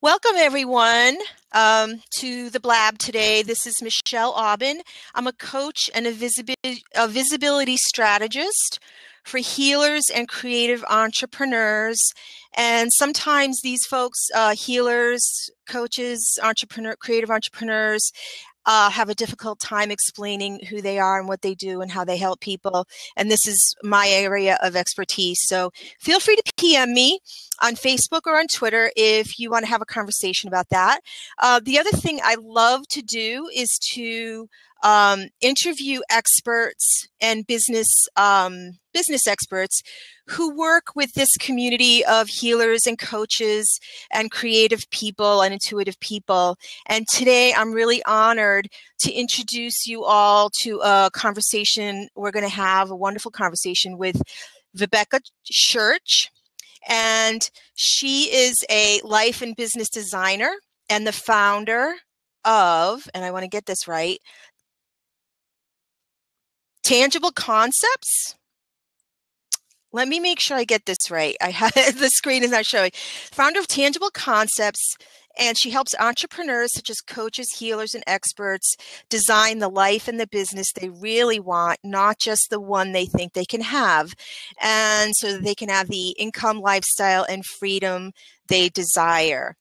Welcome, everyone, to the Blab today. This is Michelle Aubin. I'm a coach and a visibility strategist for healers and creative entrepreneurs. And sometimes these folks, healers, coaches, creative entrepreneurs, have a difficult time explaining who they are and what they do and how they help people. And this is my area of expertise. So feel free to PM me on Facebook or on Twitter if you want to have a conversation about that. The other thing I love to do is to interview experts and business experts who work with this community of healers and coaches and creative people and intuitive people. And today I'm really honored to introduce you all to a conversation. We're going to have a wonderful conversation with Vibeke Schurch. And she is a life and business designer and the founder of, and I want to get this right, Tangible Concepts. Let me make sure I get this right. I have the screen is not showing. Founder of Tangible Concepts, and she helps entrepreneurs such as coaches, healers, and experts design the life and the business they really want, not just the one they think they can have, and so that they can have the income, lifestyle, and freedom they desire.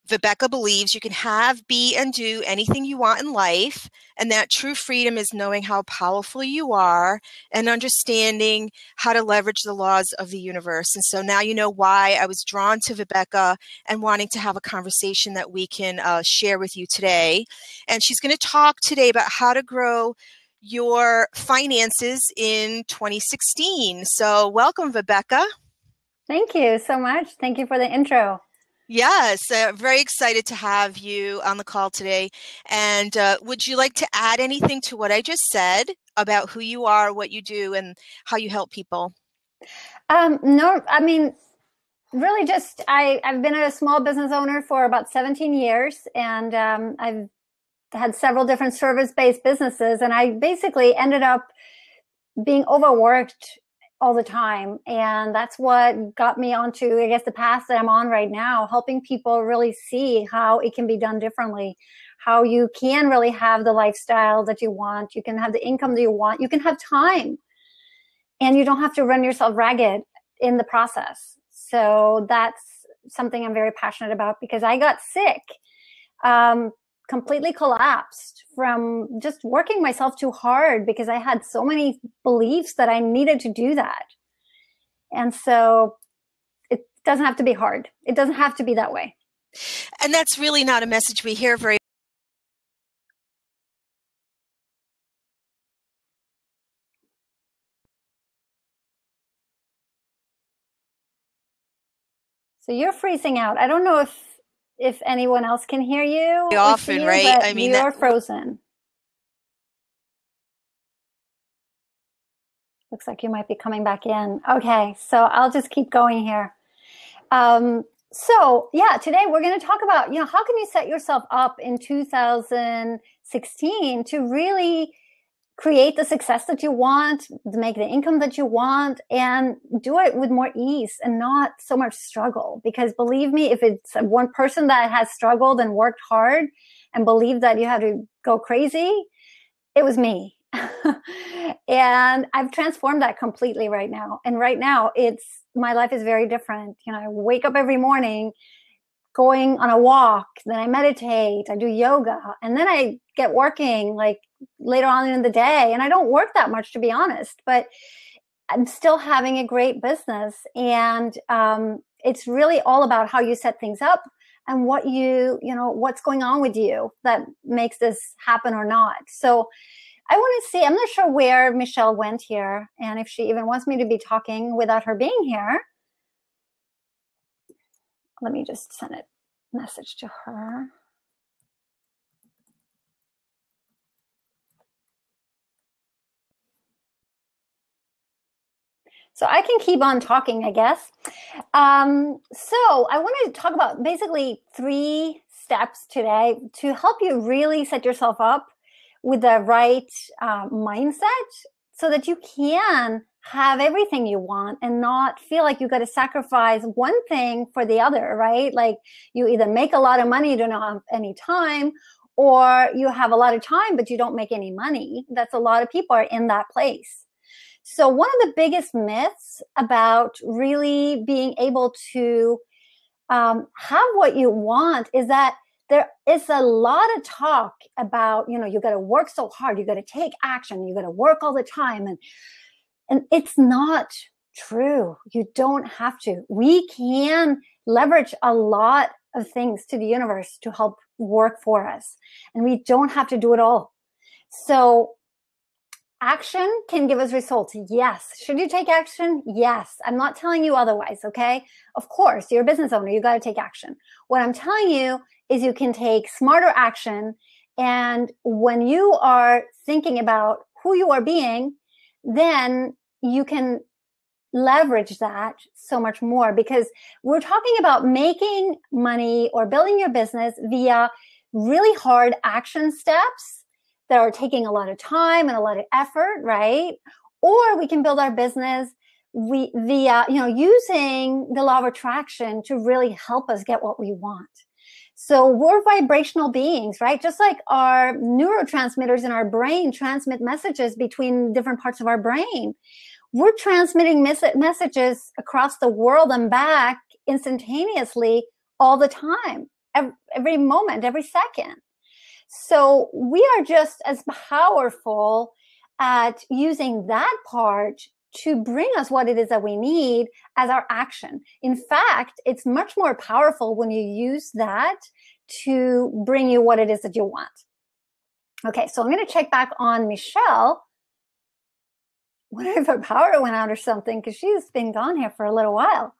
Vibeke believes you can have, be, and do anything you want in life, and that true freedom is knowing how powerful you are and understanding how to leverage the laws of the universe. And so now you know why I was drawn to Vibeke and wanting to have a conversation that we can share with you today. And she's going to talk today about how to grow your finances in 2016. So welcome, Vibeke. Thank you so much. Thank you for the intro. Yes, very excited to have you on the call today. And would you like to add anything to what I just said about who you are, what you do, and how you help people? No, I mean, really just, I've been a small business owner for about 17 years, and I've had several different service-based businesses, and I basically ended up being overworked all the time. And that's what got me onto, I guess, the path that I'm on right now, helping people really see how it can be done differently, how you can really have the lifestyle that you want. You can have the income that you want. You can have time, and you don't have to run yourself ragged in the process. So that's something I'm very passionate about, because I got sick, completely collapsed from just working myself too hard, because I had so many beliefs that I needed to do that. And so it doesn't have to be hard. It doesn't have to be that way. And that's really not a message we hear very. So you're freezing out. I don't know if anyone else can hear you Often, right? But I mean, you're frozen. Looks like you might be coming back in. Okay, so I'll just keep going here. So yeah, today we're going to talk about, how can you set yourself up in 2016 to really create the success that you want, to make the income that you want, and do it with more ease and not so much struggle. Because believe me, if it's one person that has struggled and worked hard and believed that you have to go crazy, it was me. And I've transformed that completely right now. And right now my life is very different. I wake up every morning going on a walk, then I meditate, I do yoga, and then I get working like later on in the day. And I don't work that much, to be honest, but I'm still having a great business. And it's really all about how you set things up and what what's going on with you that makes this happen or not. So I want to see, I'm not sure where Michelle went here, and if she even wants me to be talking without her being here. Let me just send a message to her. So I can keep on talking, I guess. So I wanted to talk about basically 3 steps today to help you really set yourself up with the right mindset so that you can have everything you want and not feel like you got to sacrifice one thing for the other, right? Like you either make a lot of money, you don't have any time, or you have a lot of time, but you don't make any money. That's a lot of people are in that place. So one of the biggest myths about really being able to have what you want is that there is a lot of talk about, you got to work so hard, you got to take action, you got to work all the time. And it's not true. You don't have to. We can leverage a lot of things to the universe to help work for us. And we don't have to do it all. So action can give us results. Yes. Should you take action? Yes. I'm not telling you otherwise, okay? Of course, you're a business owner. You got to take action. What I'm telling you is you can take smarter action. And when you are thinking about who you are being, then you can leverage that so much more, because we're talking about making money or building your business via really hard action steps that are taking a lot of time and a lot of effort, right? Or we can build our business via, using the law of attraction to really help us get what we want. So we're vibrational beings, right? Just like our neurotransmitters in our brain transmit messages between different parts of our brain. We're transmitting messages across the world and back instantaneously all the time, every moment, every second. So we are just as powerful at using that part to bring us what it is that we need as our action. In fact, it's much more powerful when you use that to bring you what it is that you want. Okay, so I'm going to check back on Michelle. I wonder if her power went out or something, because she's been gone here for a little while.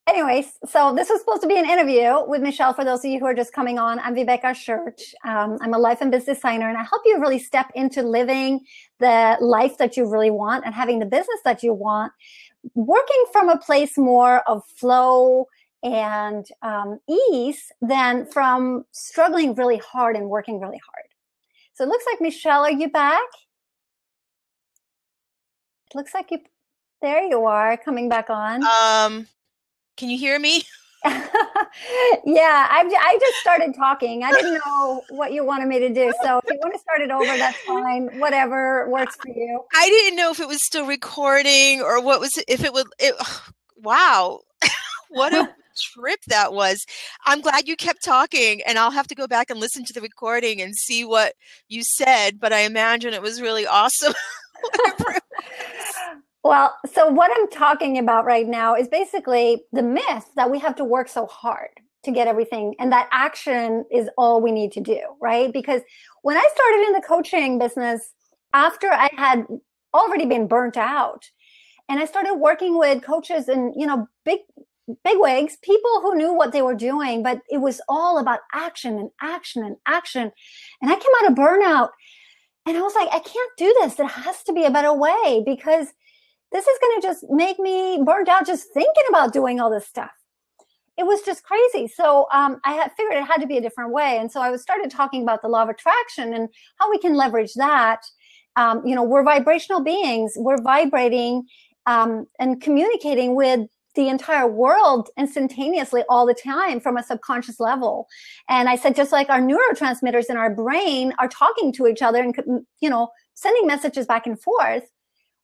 Anyways, so this was supposed to be an interview with Michelle. For those of you who are just coming on, I'm Vibeke Schurch. I'm a life and business designer, and I help you really step into living the life that you really want and having the business that you want, working from a place more of flow and ease than from struggling really hard and working really hard. So it looks like, Michelle, are you back? It looks like there you are, coming back on. Can you hear me? Yeah, I just started talking. I didn't know what you wanted me to do. So if you want to start it over, that's fine. Whatever works for you. I didn't know if it was still recording or what was, if it would, wow. What a trip that was. I'm glad you kept talking, and I'll have to go back and listen to the recording and see what you said, but I imagine it was really awesome. Well, so what I'm talking about right now is basically the myth that we have to work so hard to get everything, and that action is all we need to do, right? Because when I started in the coaching business, after I had already been burnt out, and I started working with coaches and, big wigs, people who knew what they were doing, but it was all about action and action and action. And I came out of burnout, and I was like, I can't do this. There has to be a better way, because this is going to just make me burnt out just thinking about doing all this stuff. It was just crazy. So I had figured it had to be a different way. And so I started talking about the law of attraction and how we can leverage that. We're vibrational beings. We're vibrating and communicating with the entire world instantaneously all the time from a subconscious level. And I said, just like our neurotransmitters in our brain are talking to each other and, sending messages back and forth,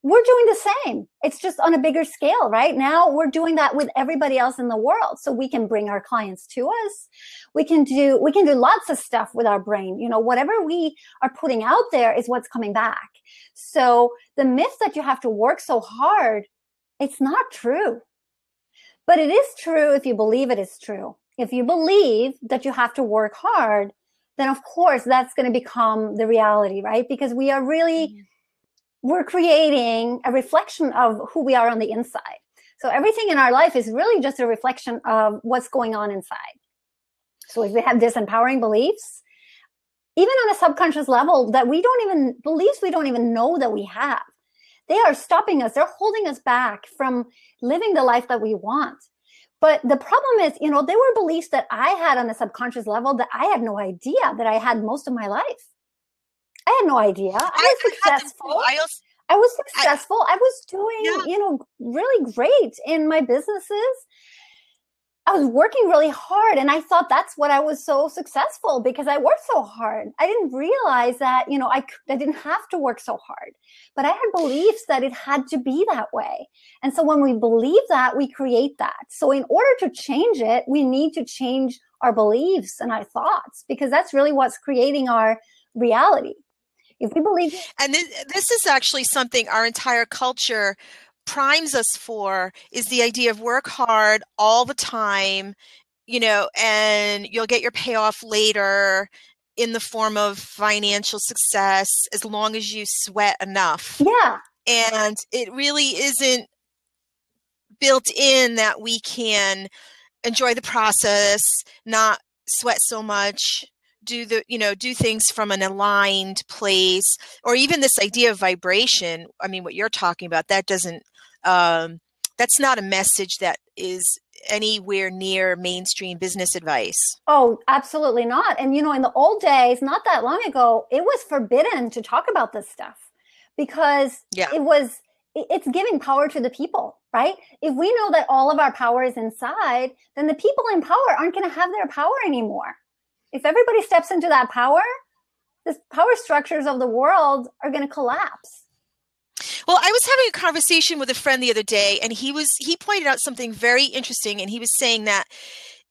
we're doing the same. It's just on a bigger scale, right? Now we're doing that with everybody else in the world. So we can bring our clients to us. We can do lots of stuff with our brain. Whatever we are putting out there is what's coming back. So the myth that you have to work so hard, it's not true. But it is true if you believe it is true. If you believe that you have to work hard, then of course that's going to become the reality, right? Because we are really, we're creating a reflection of who we are on the inside. So everything in our life is really just a reflection of what's going on inside. So if we have disempowering beliefs, even on a subconscious level that beliefs we don't even know that we have, they are stopping us. They're holding us back from living the life that we want. But the problem is, there were beliefs that I had on a subconscious level that I had no idea that I had most of my life. I had no idea. I was I had them too. successful. I was successful. I was doing, Yeah. really great in my businesses. I was working really hard, and I thought that's what I was so successful, because I worked so hard. I didn't realize that, I didn't have to work so hard, but I had beliefs that it had to be that way. And so when we believe that, we create that. So in order to change it, we need to change our beliefs and our thoughts, because that's really what's creating our reality. If we believe, and this is actually something our entire culture primes us for, is the idea of work hard all the time, and you'll get your payoff later in the form of financial success as long as you sweat enough. Yeah. And it really isn't built in that we can enjoy the process, not sweat so much, do things from an aligned place, or even this idea of vibration. I mean, what you're talking about, that doesn't, that's not a message that is anywhere near mainstream business advice. Oh, absolutely not. And, in the old days, not that long ago, it was forbidden to talk about this stuff, because it's giving power to the people, right? If we know that all of our power is inside, then the people in power aren't going to have their power anymore. If everybody steps into that power, the power structures of the world are going to collapse. Well, I was having a conversation with a friend the other day, and he pointed out something very interesting, and he was saying that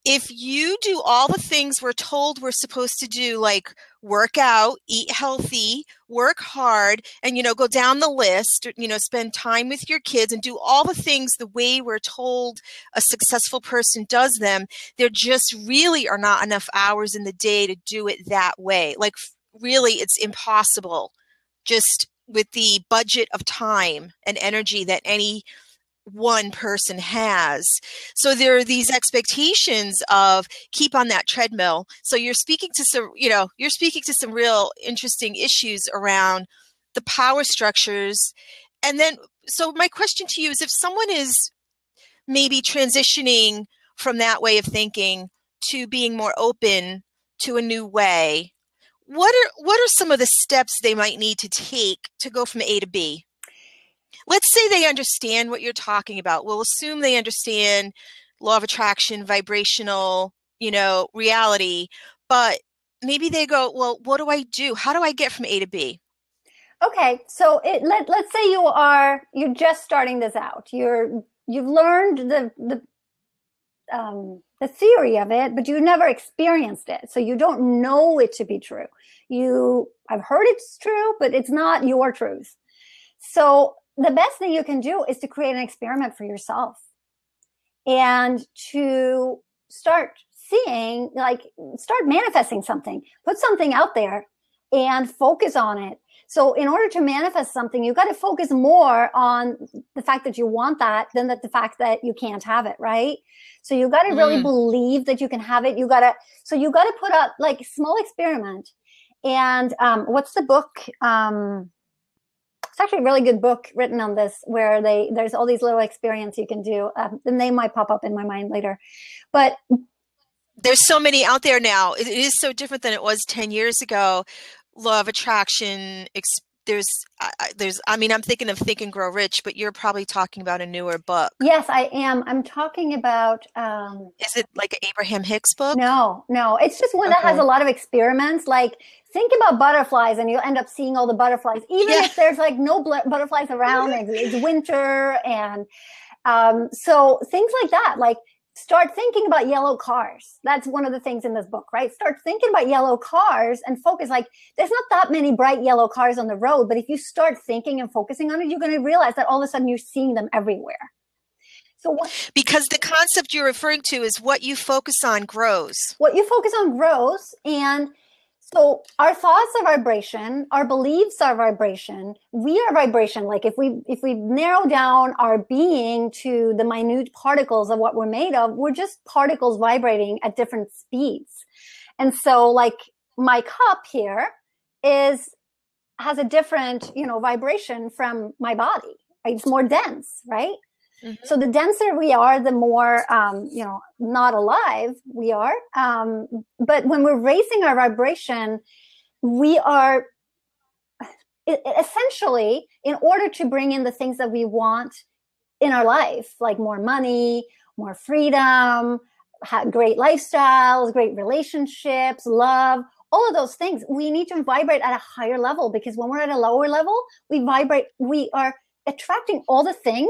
if you do all the things we're told we're supposed to do, like work out, eat healthy, work hard, and, go down the list, spend time with your kids and do all the things the way we're told a successful person does them, there just really are not enough hours in the day to do it that way. Like, really, it's impossible, just with the budget of time and energy that any one person has. So there are these expectations of keep on that treadmill. So you're speaking to some real interesting issues around the power structures. And then, so my question to you is, if someone is maybe transitioning from that way of thinking to being more open to a new way, what are some of the steps they might need to take to go from A to B? Let's say they understand what you're talking about. We'll assume they understand law of attraction, vibrational, reality, but maybe they go, well, what do I do? How do I get from A to B? Okay, so let's say you're just starting this out. You've learned the theory of it, but you never experienced it, so you don't know it to be true. I've heard it's true, but it's not your truth. So the best thing you can do is to create an experiment for yourself, and to start seeing, start manifesting something, put something out there and focus on it. So in order to manifest something, you got to focus more on the fact that you want that than the fact that you can't have it, right? So you got to really believe that you can have it. You got to put up like a small experiment. And what's the book? It's actually a really good book written on this, where there's all these little experiments you can do. The name might pop up in my mind later, but there's so many out there now. It is so different than it was 10 years ago. Law of attraction. I'm thinking of Think and Grow Rich, but you're probably talking about a newer book. Yes, I am. I'm talking about. Is it like an Abraham Hicks book? No. It's just one that has a lot of experiments. Like, think about butterflies, and you'll end up seeing all the butterflies, even if there's like no butterflies around. It's winter, and so things like that. Like, start thinking about yellow cars. That's one of the things in this book, right? Start thinking about yellow cars and focus. Like, there's not that many bright yellow cars on the road, but if you start thinking and focusing on it, you're going to realize that all of a sudden you're seeing them everywhere. So because the concept you're referring to is what you focus on grows. What you focus on grows. And so our thoughts are vibration, our beliefs are vibration, we are vibration. Like, if we narrow down our being to the minute particles of what we're made of, we're just particles vibrating at different speeds. And so, like, my cup here has a different, vibration from my body. It's more dense, right? Mm-hmm. So the denser we are, the more, not alive we are. But when we're raising our vibration, we are essentially, in order to bring in the things that we want in our life, like more money, more freedom, great lifestyles, great relationships, love, all of those things, we need to vibrate at a higher level, because when we're at a lower level, we are attracting all the things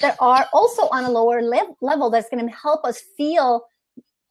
that are also on a lower level that's going to help us feel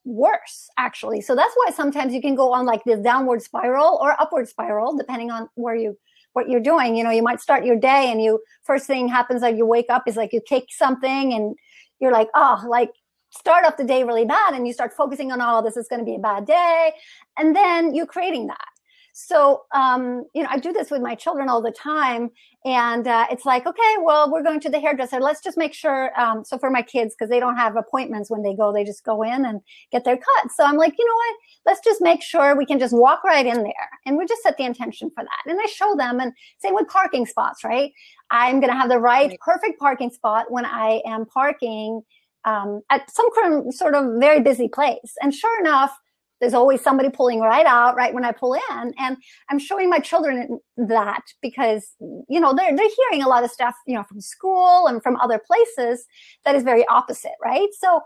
worse, actually. So that's why sometimes you can go on like this downward spiral or upward spiral, depending on what you're doing. You know, you might start your day and first thing happens, like you wake up is like you kick something and you're like, oh, like start off the day really bad, and you start focusing on, oh, this is going to be a bad day. And then you're creating that. So, I do this with my children all the time. And it's like, okay, well, we're going to the hairdresser. Let's just make sure. So for my kids, because they don't have appointments when they go, they just go in and get their cut. So I'm like, you know what? Let's just make sure we can just walk right in there. And we just set the intention for that. And I show them, and same with parking spots, right? I'm going to have the perfect parking spot when I am parking at some sort of very busy place. And sure enough, there's always somebody pulling right out right when I pull in. And I'm showing my children that because, they're hearing a lot of stuff, from school and from other places that is very opposite, right? So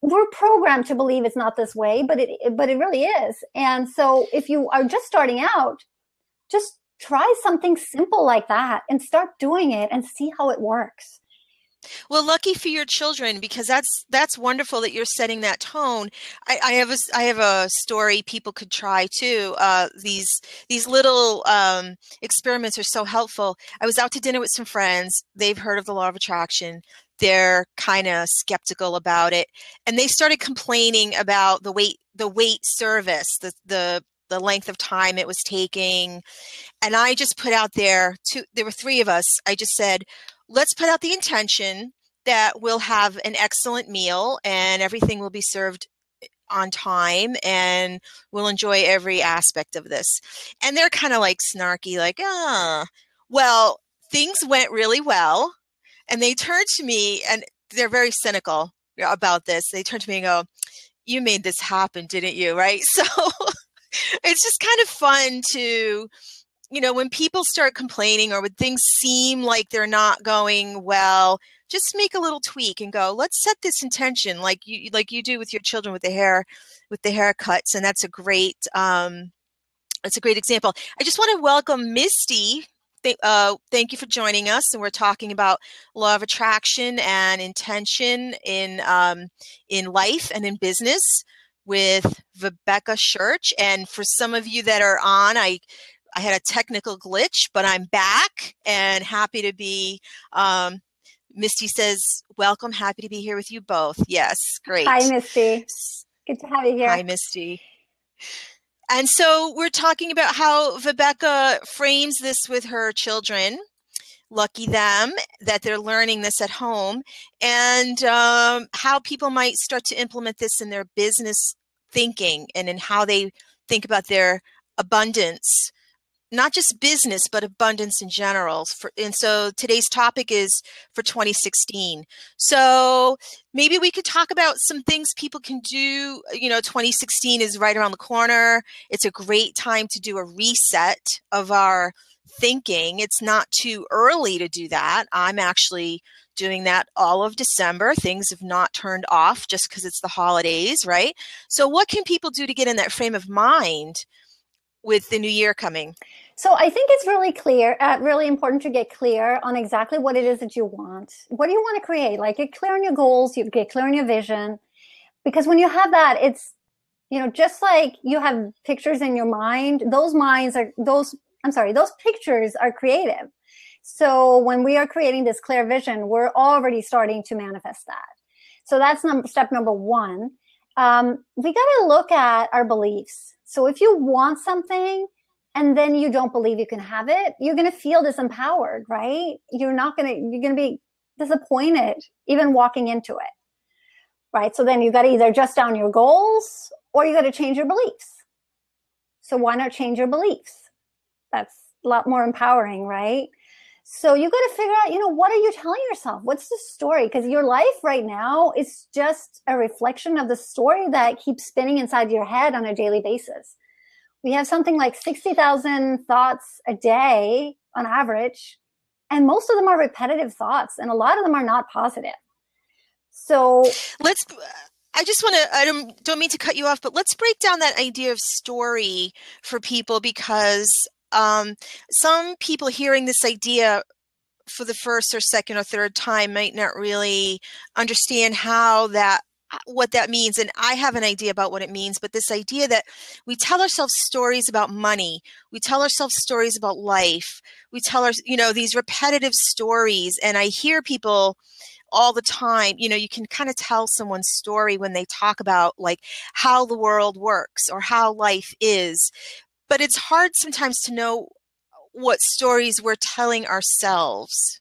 we're programmed to believe it's not this way, but it really is. And so if you are just starting out, just try something simple like that and start doing it and see how it works. Well, lucky for your children, because that's wonderful that you're setting that tone. I have a story people could try too. These little experiments are so helpful. I was out to dinner with some friends. They've heard of the law of attraction. They're kind of skeptical about it, and they started complaining about the wait service, the length of time it was taking. And I just put out there there were three of us. I just said, let's put out the intention that we'll have an excellent meal and everything will be served on time and we'll enjoy every aspect of this. And they're kind of like snarky, like, well, things went really well. And they turned to me, and they're very cynical about this. They turned to me and go, you made this happen, didn't you? Right? So it's just kind of fun to, when people start complaining or when things seem like they're not going well, just make a little tweak and go, let's set this intention like you do with your children with the haircuts. And that's a great example. I just want to welcome Misty. Thank you for joining us. And we're talking about law of attraction and intention in life and in business with Vibeke Schurch. And for some of you that are on, I had a technical glitch, but I'm back and happy to be. Misty says, welcome. Happy to be here with you both. Yes. Great. Hi, Misty. Good to have you here. Hi, Misty. And so we're talking about how Vibeke frames this with her children. Lucky them that they're learning this at home, and how people might start to implement this in their business thinking and in how they think about their abundance. Not just business, but abundance in general. And so today's topic is for 2016. So maybe we could talk about some things people can do. 2016 is right around the corner. It's a great time to do a reset of our thinking. It's not too early to do that. I'm actually doing that all of December. Things have not turned off just because it's the holidays, right? So what can people do to get in that frame of mind with the new year coming? So I think it's really important to get clear on exactly what it is that you want. What do you want to create? Like, get clear on your goals, you get clear on your vision. Because when you have that, it's, just like you have pictures in your mind, those pictures are creative. So when we are creating this clear vision, we're already starting to manifest that. So that's step number one. We got to look at our beliefs. So if you want something and then you don't believe you can have it, you're going to feel disempowered, right? You're going to be disappointed even walking into it, right? So then you got to either adjust down your goals or you got to change your beliefs. So why not change your beliefs? That's a lot more empowering, right? So you got to figure out, what are you telling yourself? What's the story? Because your life right now is just a reflection of the story that keeps spinning inside your head on a daily basis. We have something like 60,000 thoughts a day on average, and most of them are repetitive thoughts, and a lot of them are not positive. So I just want to, I don't mean to cut you off, but let's break down that idea of story for people, because some people hearing this idea for the first or second or third time might not really understand what that means. And I have an idea about what it means, but this idea that we tell ourselves stories about money, we tell ourselves stories about life, we tell these repetitive stories. And I hear people all the time, you can kind of tell someone's story when they talk about like how the world works or how life is, but it's hard sometimes to know what stories we're telling ourselves.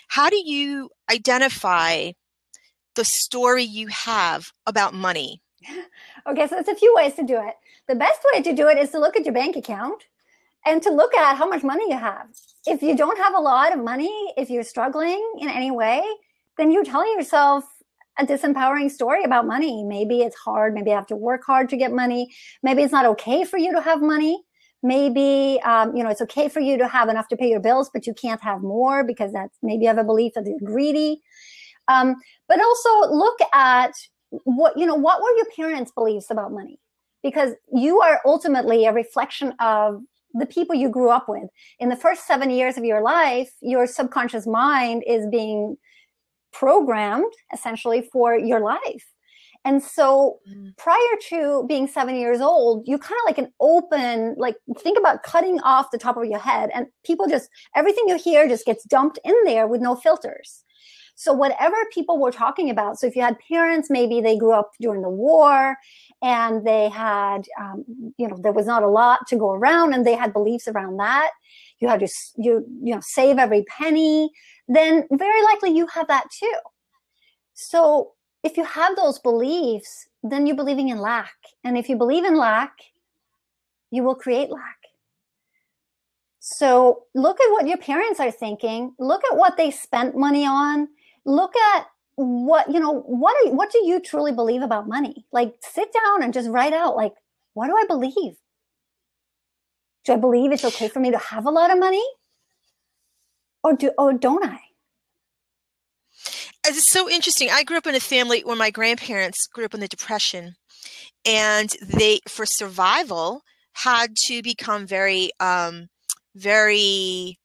How do you identify the story you have about money? Okay, so there's a few ways to do it. The best way to do it is to look at your bank account and to look at how much money you have. If you don't have a lot of money, if you're struggling in any way, then you're telling yourself a disempowering story about money. Maybe it's hard. Maybe you have to work hard to get money. Maybe it's not okay for you to have money. Maybe, it's okay for you to have enough to pay your bills, but you can't have more because maybe you have a belief that you're greedy. But also look at what were your parents' beliefs about money? Because you are ultimately a reflection of the people you grew up with. In the first 7 years of your life, your subconscious mind is being programmed essentially for your life. And so prior to being 7 years old, you kind of like an open, like think about cutting off the top of your head, and everything you hear just gets dumped in there with no filters. So whatever people were talking about, so if you had parents, maybe they grew up during the war and they had, there was not a lot to go around and they had beliefs around that. You had to, save every penny. Then very likely you have that too. So if you have those beliefs, then you're believing in lack. And if you believe in lack, you will create lack. So look at what your parents are thinking. Look at what they spent money on. Look at what do you truly believe about money? Like sit down and just write out, like, what do I believe? Do I believe it's okay for me to have a lot of money? Or don't I? It's so interesting. I grew up in a family where my grandparents grew up in the Depression, and they, for survival, had to become very, very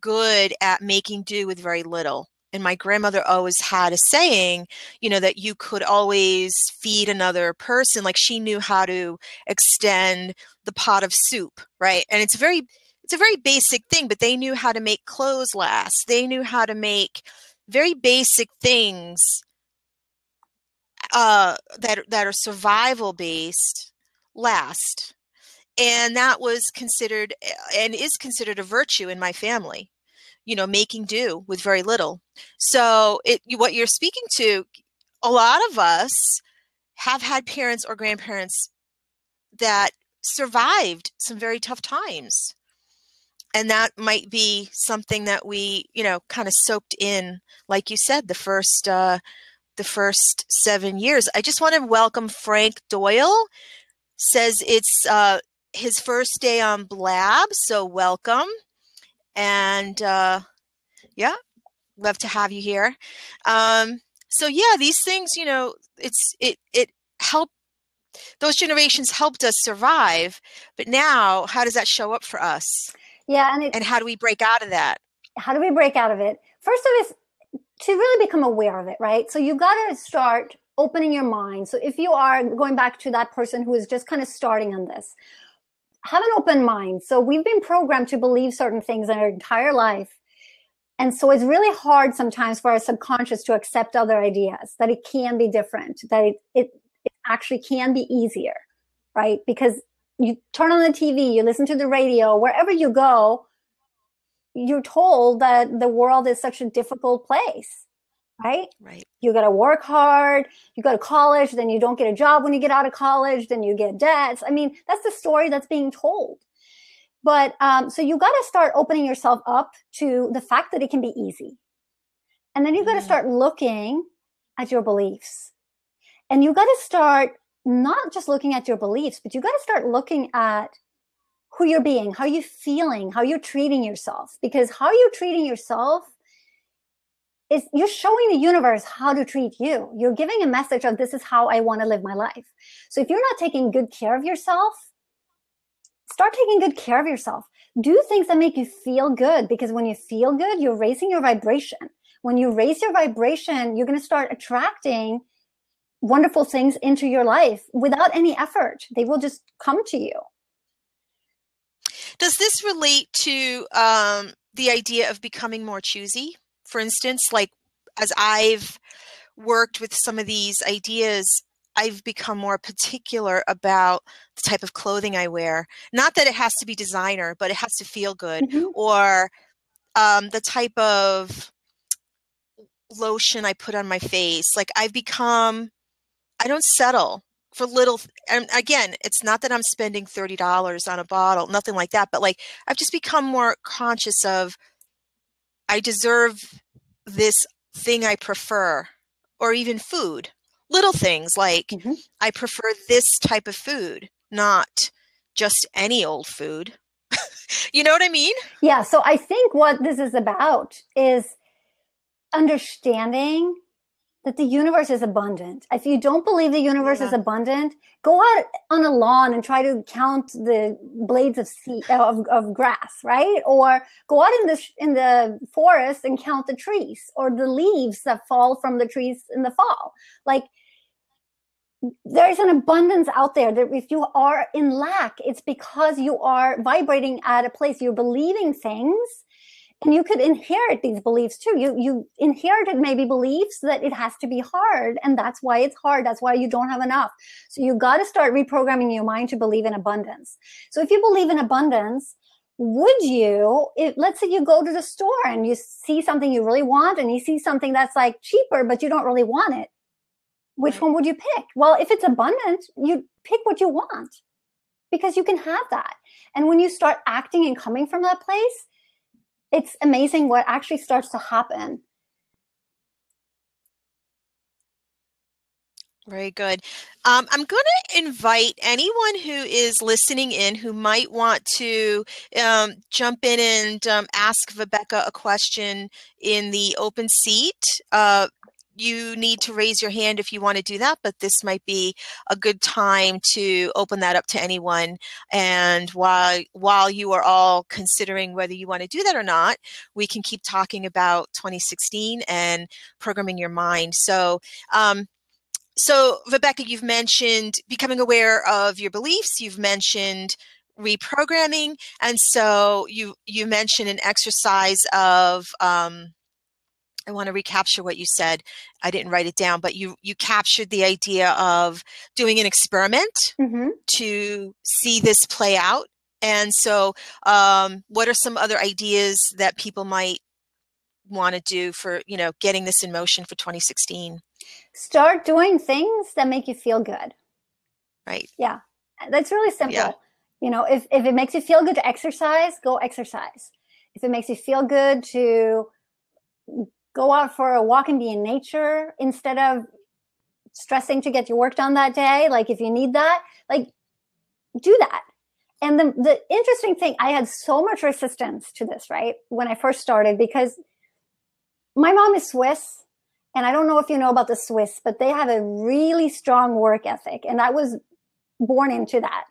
good at making do with very little. And my grandmother always had a saying, that you could always feed another person. Like she knew how to extend the pot of soup, right? And it's a very basic thing, but they knew how to make clothes last. They knew how to make very basic things that are survival based last. And that was considered and is considered a virtue in my family, making do with very little. So what you're speaking to, a lot of us have had parents or grandparents that survived some very tough times. And that might be something that we, kind of soaked in, like you said, the first 7 years. I just want to welcome Frank Doyle. Says it's his first day on Blab, so welcome. And love to have you here. These things, it helped. Those generations helped us survive, but now how does that show up for us? Yeah, and how do we break out of that? How do we break out of it? First of all, is to really become aware of it, right? So you got to start opening your mind. So if you are going back to that person who is just kind of starting on this, have an open mind. So we've been programmed to believe certain things in our entire life. And so it's really hard sometimes for our subconscious to accept other ideas, that it can be different, that it actually can be easier, right? Because you turn on the TV, you listen to the radio, wherever you go, you're told that the world is such a difficult place, right? Right. You got to work hard, you go to college, then you don't get a job when you get out of college, then you get debts. I mean, that's the story that's being told. But so you got to start opening yourself up to the fact that it can be easy. And then you got to start looking at your beliefs. And you got to start not just looking at your beliefs, but you got to start looking at who you're being, how you're feeling, how you're treating yourself. Because how you're treating yourself is you're showing the universe how to treat you. You're giving a message of this is how I want to live my life. So if you're not taking good care of yourself, start taking good care of yourself. Do things that make you feel good, because when you feel good, you're raising your vibration. When you raise your vibration, you're going to start attracting wonderful things into your life without any effort. They will just come to you. Does this relate to the idea of becoming more choosy? For instance, like as I've worked with some of these ideas, I've become more particular about the type of clothing I wear. Not that it has to be designer, but it has to feel good. Mm-hmm. Or the type of lotion I put on my face. Like I don't settle for little. And again, it's not that I'm spending $30 on a bottle, nothing like that. But like I've just become more conscious of, I deserve this thing I prefer, or even food. Little things like Mm-hmm. I prefer this type of food, not just any old food. You know what I mean? Yeah. So I think what this is about is understanding that the universe is abundant. If you don't believe the universe is abundant, go out on a lawn and try to count the blades of grass, right? Or go out in the forest and count the trees, or the leaves that fall from the trees in the fall. Like, there's an abundance out there that if you are in lack, it's because you are vibrating at a place, you're believing things. And you could inherit these beliefs too. You inherited maybe beliefs that it has to be hard, and that's why it's hard. That's why you don't have enough. So you got to start reprogramming your mind to believe in abundance. So if you believe in abundance, would you, let's say you go to the store and you see something you really want, and you see something that's like cheaper, but you don't really want it. Which one would you pick? Well, if it's abundant, you pick what you want, because you can have that. And when you start acting and coming from that place, it's amazing what actually starts to happen. Very good. I'm going to invite anyone who is listening in who might want to jump in and ask Vibeke a question in the open seat. You need to raise your hand if you want to do that, but this might be a good time to open that up to anyone. And while you are all considering whether you want to do that or not, we can keep talking about 2016 and programming your mind. So Vibeke, you've mentioned becoming aware of your beliefs. You've mentioned reprogramming. And so you mentioned an exercise of, I want to recapture what you said. I didn't write it down, but you captured the idea of doing an experiment to see this play out. And so what are some other ideas that people might want to do for, getting this in motion for 2016? Start doing things that make you feel good. Right. Yeah. That's really simple. Yeah. If it makes you feel good to exercise, go exercise. If it makes you feel good to go out for a walk and be in nature instead of stressing to get your work done that day, like if you need that, like do that. And the interesting thing, I had so much resistance to this, right? When I first started, because my mom is Swiss, and I don't know if you know about the Swiss, but they have a really strong work ethic, and I was born into that.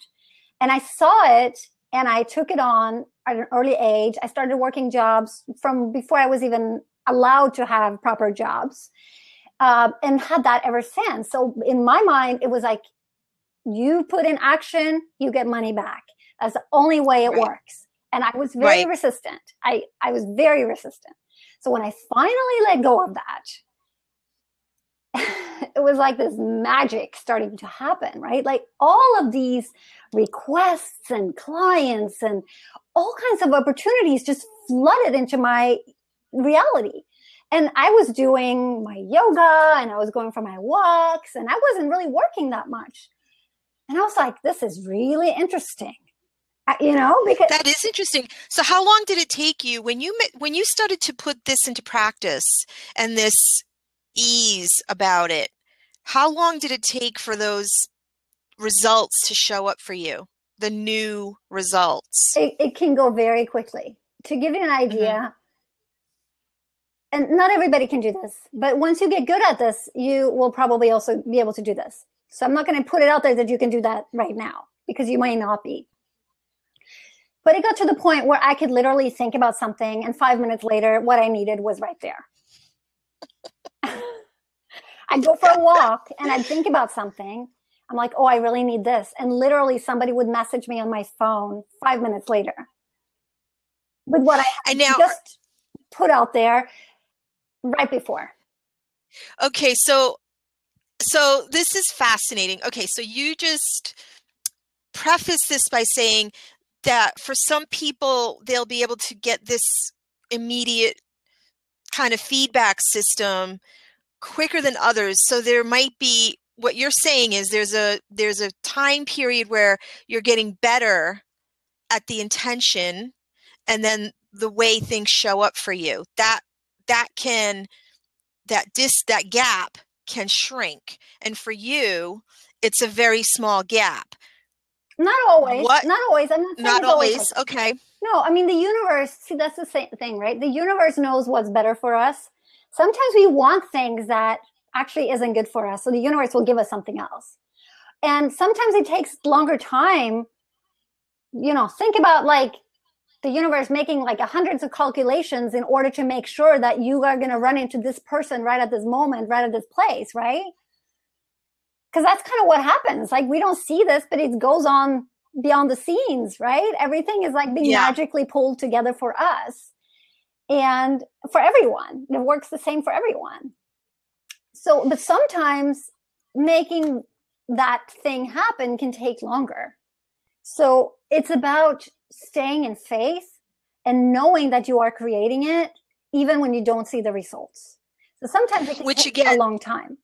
And I saw it, and I took it on at an early age. I started working jobs from before I was even allowed to have proper jobs, and had that ever since. So in my mind, it was like, you put in action, you get money back. That's the only way it works. And I was very resistant. I was very resistant. So when I finally let go of that, it was like this magic starting to happen, right? Like all of these requests and clients and all kinds of opportunities just flooded into my reality. And I was doing my yoga and I was going for my walks and I wasn't really working that much. And I was like, this is really interesting, because that is interesting. So how long did it take you when you started to put this into practice and this ease about it? How long did it take for those results to show up for you? the new results? It can go very quickly. To give you an idea, and not everybody can do this, but once you get good at this, you will probably also be able to do this. So I'm not going to put it out there that you can do that right now, because you might not be. But it got to the point where I could literally think about something, and 5 minutes later, what I needed was right there. I'd go for a walk and I'd think about something. I'm like, oh, I really need this. And literally somebody would message me on my phone 5 minutes later with what I just put out there right before. Okay, so this is fascinating. Okay, so you just preface this by saying that for some people, they'll be able to get this immediate kind of feedback system quicker than others. So there might be, what you're saying is there's a time period where you're getting better at the intention, and then the way things show up for you, that gap can shrink. And for you, it's a very small gap. Not always. Not always. I'm not saying not it's always. Okay. No, I mean, the universe, see, that's the same thing, right? The universe knows what's better for us. Sometimes we want things that actually isn't good for us. So the universe will give us something else. And sometimes it takes longer time. You know, think about like the universe making like hundreds of calculations in order to make sure that you are going to run into this person right at this moment, right at this place, right? Because that's kind of what happens. Like, we don't see this, but it goes on beyond the scenes, right? Everything is like being magically pulled together for us and for everyone. It works the same for everyone. So, but sometimes making that thing happen can take longer. So it's about staying in faith and knowing that you are creating it, even when you don't see the results. So sometimes it can take a long time.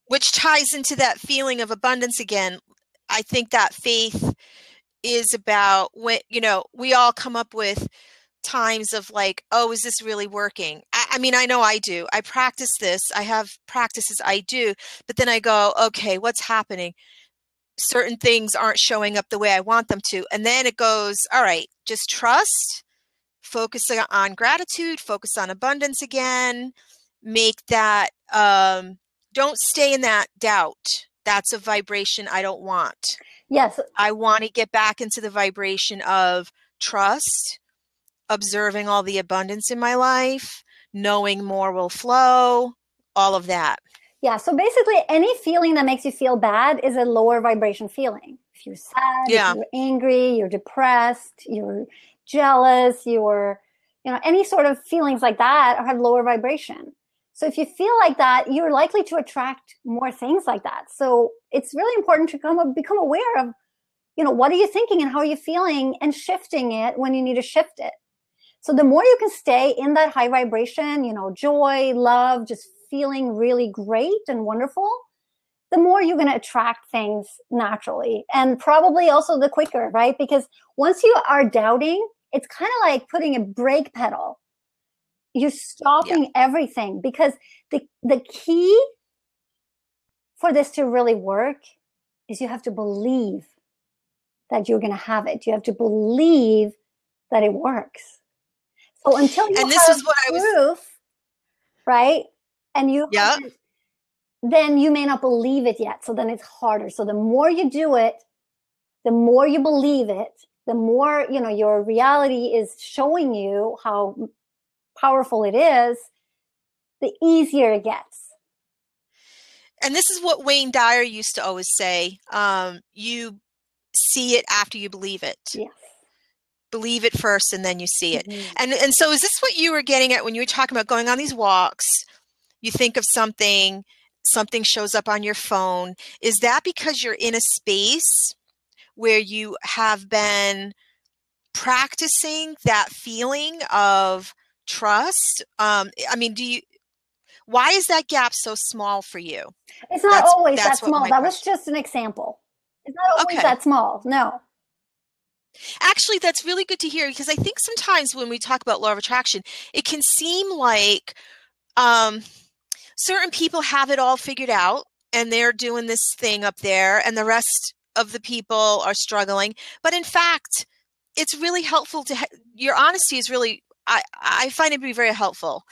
Which ties into that feeling of abundance again. I think that faith is about when, you know, we all come up with times of like, oh, is this really working? I mean, I know I do. I practice this. I have practices I do, but then I go, okay, what's happening? Certain things aren't showing up the way I want them to. And then it goes, all right, just trust, focus on gratitude, focus on abundance again, make that, don't stay in that doubt. That's a vibration I don't want. Yes. I want to get back into the vibration of trust, observing all the abundance in my life, knowing more will flow, all of that. Yeah. So basically any feeling that makes you feel bad is a lower vibration feeling. If you're sad, if you're angry, you're depressed, you're jealous, you're, you know, any sort of feelings like that have lower vibration. So if you feel like that, you're likely to attract more things like that. So it's really important to become aware of, you know, what are you thinking and how are you feeling, and shifting it when you need to shift it. So the more you can stay in that high vibration, you know, joy, love, just feeling really great and wonderful, the more you're going to attract things naturally, and probably also the quicker, right? Because once you are doubting, it's kind of like putting a brake pedal. You're stopping everything, because the key for this to really work is you have to believe that you're going to have it. You have to believe that it works. So until you have proof, right? And you then you may not believe it yet. So then it's harder. So the more you do it, the more you believe it, the more, you know, your reality is showing you how powerful it is, the easier it gets. And this is what Wayne Dyer used to always say. You see it after you believe it. Yes. Believe it first and then you see it. Mm-hmm. And so is this what you were getting at when you were talking about going on these walks? You think of something shows up on your phone. Is that because you're in a space where you have been practicing that feeling of trust? I mean, why is that gap so small for you? It's not always that small. That was just an example. It's not always that small. No. Actually, that's really good to hear, because I think sometimes when we talk about law of attraction, it can seem like certain people have it all figured out and they're doing this thing up there and the rest of the people are struggling. But in fact, it's really helpful to your honesty is really, I find it to be very helpful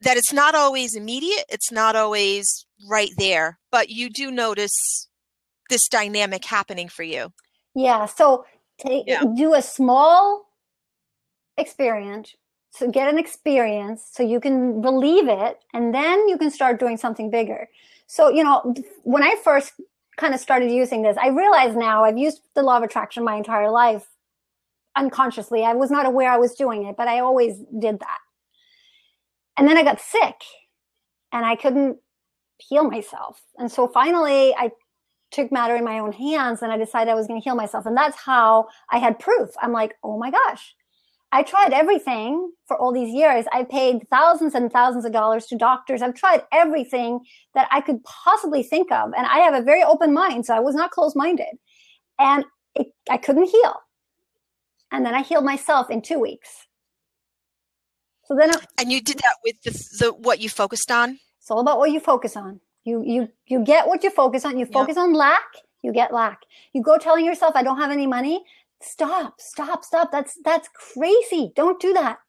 that it's not always immediate. It's not always right there, but you do notice this dynamic happening for you. Yeah. So do a small experience. So get an experience so you can believe it, and then you can start doing something bigger. So, you know, when I first kind of started using this, I realize now I've used the law of attraction my entire life unconsciously. I was not aware I was doing it, but I always did that. And then I got sick and I couldn't heal myself. And so finally I took matter in my own hands and I decided I was going to heal myself. And that's how I had proof. I'm like, oh my gosh, I tried everything for all these years. I paid thousands and thousands of dollars to doctors. I've tried everything that I could possibly think of. And I have a very open mind, so I was not closed-minded. And I couldn't heal. And then I healed myself in 2 weeks. So then, and you did that with the what you focused on? It's all about what you focus on. You get what you focus on. You focus on lack, you get lack. You go telling yourself, I don't have any money. Stop. That's crazy. Don't do that.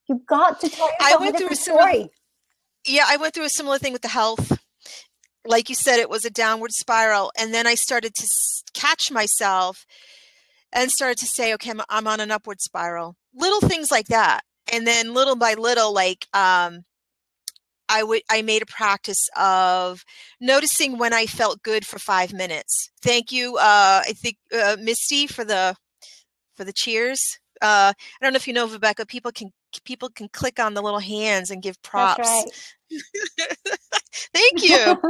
You've got to tell yourself a different story. I went through a similar thing with the health. Like you said, it was a downward spiral. And then I started to catch myself and started to say, okay, I'm on an upward spiral. Little things like that. And then little by little, like, I made a practice of noticing when I felt good for 5 minutes. Thank you. I think, Misty, for the cheers. I don't know if you know, Vibeke, people can click on the little hands and give props. That's right. Thank you.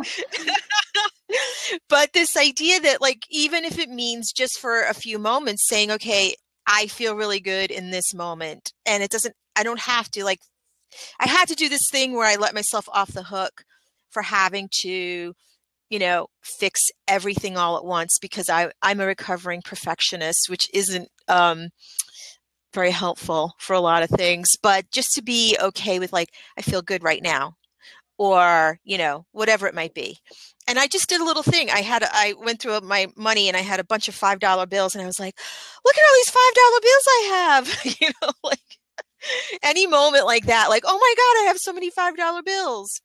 But this idea that, like, even if it means just for a few moments saying, okay, I feel really good in this moment. And I don't have to, like, I had to do this thing where I let myself off the hook for having to, you know, fix everything all at once, because I'm a recovering perfectionist, which isn't very helpful for a lot of things. But just to be okay with, like, I feel good right now, or, you know, whatever it might be. And I just did a little thing. I went through my money and I had a bunch of $5 bills, and I was like, look at all these $5 bills I have, you know, like, any moment like that, like, oh my God, I have so many $5 bills,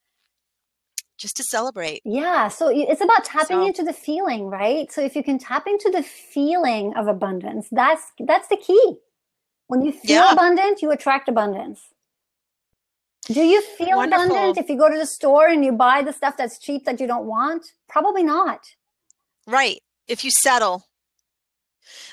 just to celebrate. Yeah. So it's about tapping into the feeling, right? So if you can tap into the feeling of abundance, that's the key. When you feel abundant, you attract abundance. Do you feel abundant if you go to the store and you buy the stuff that's cheap that you don't want? Probably not. Right. If you settle.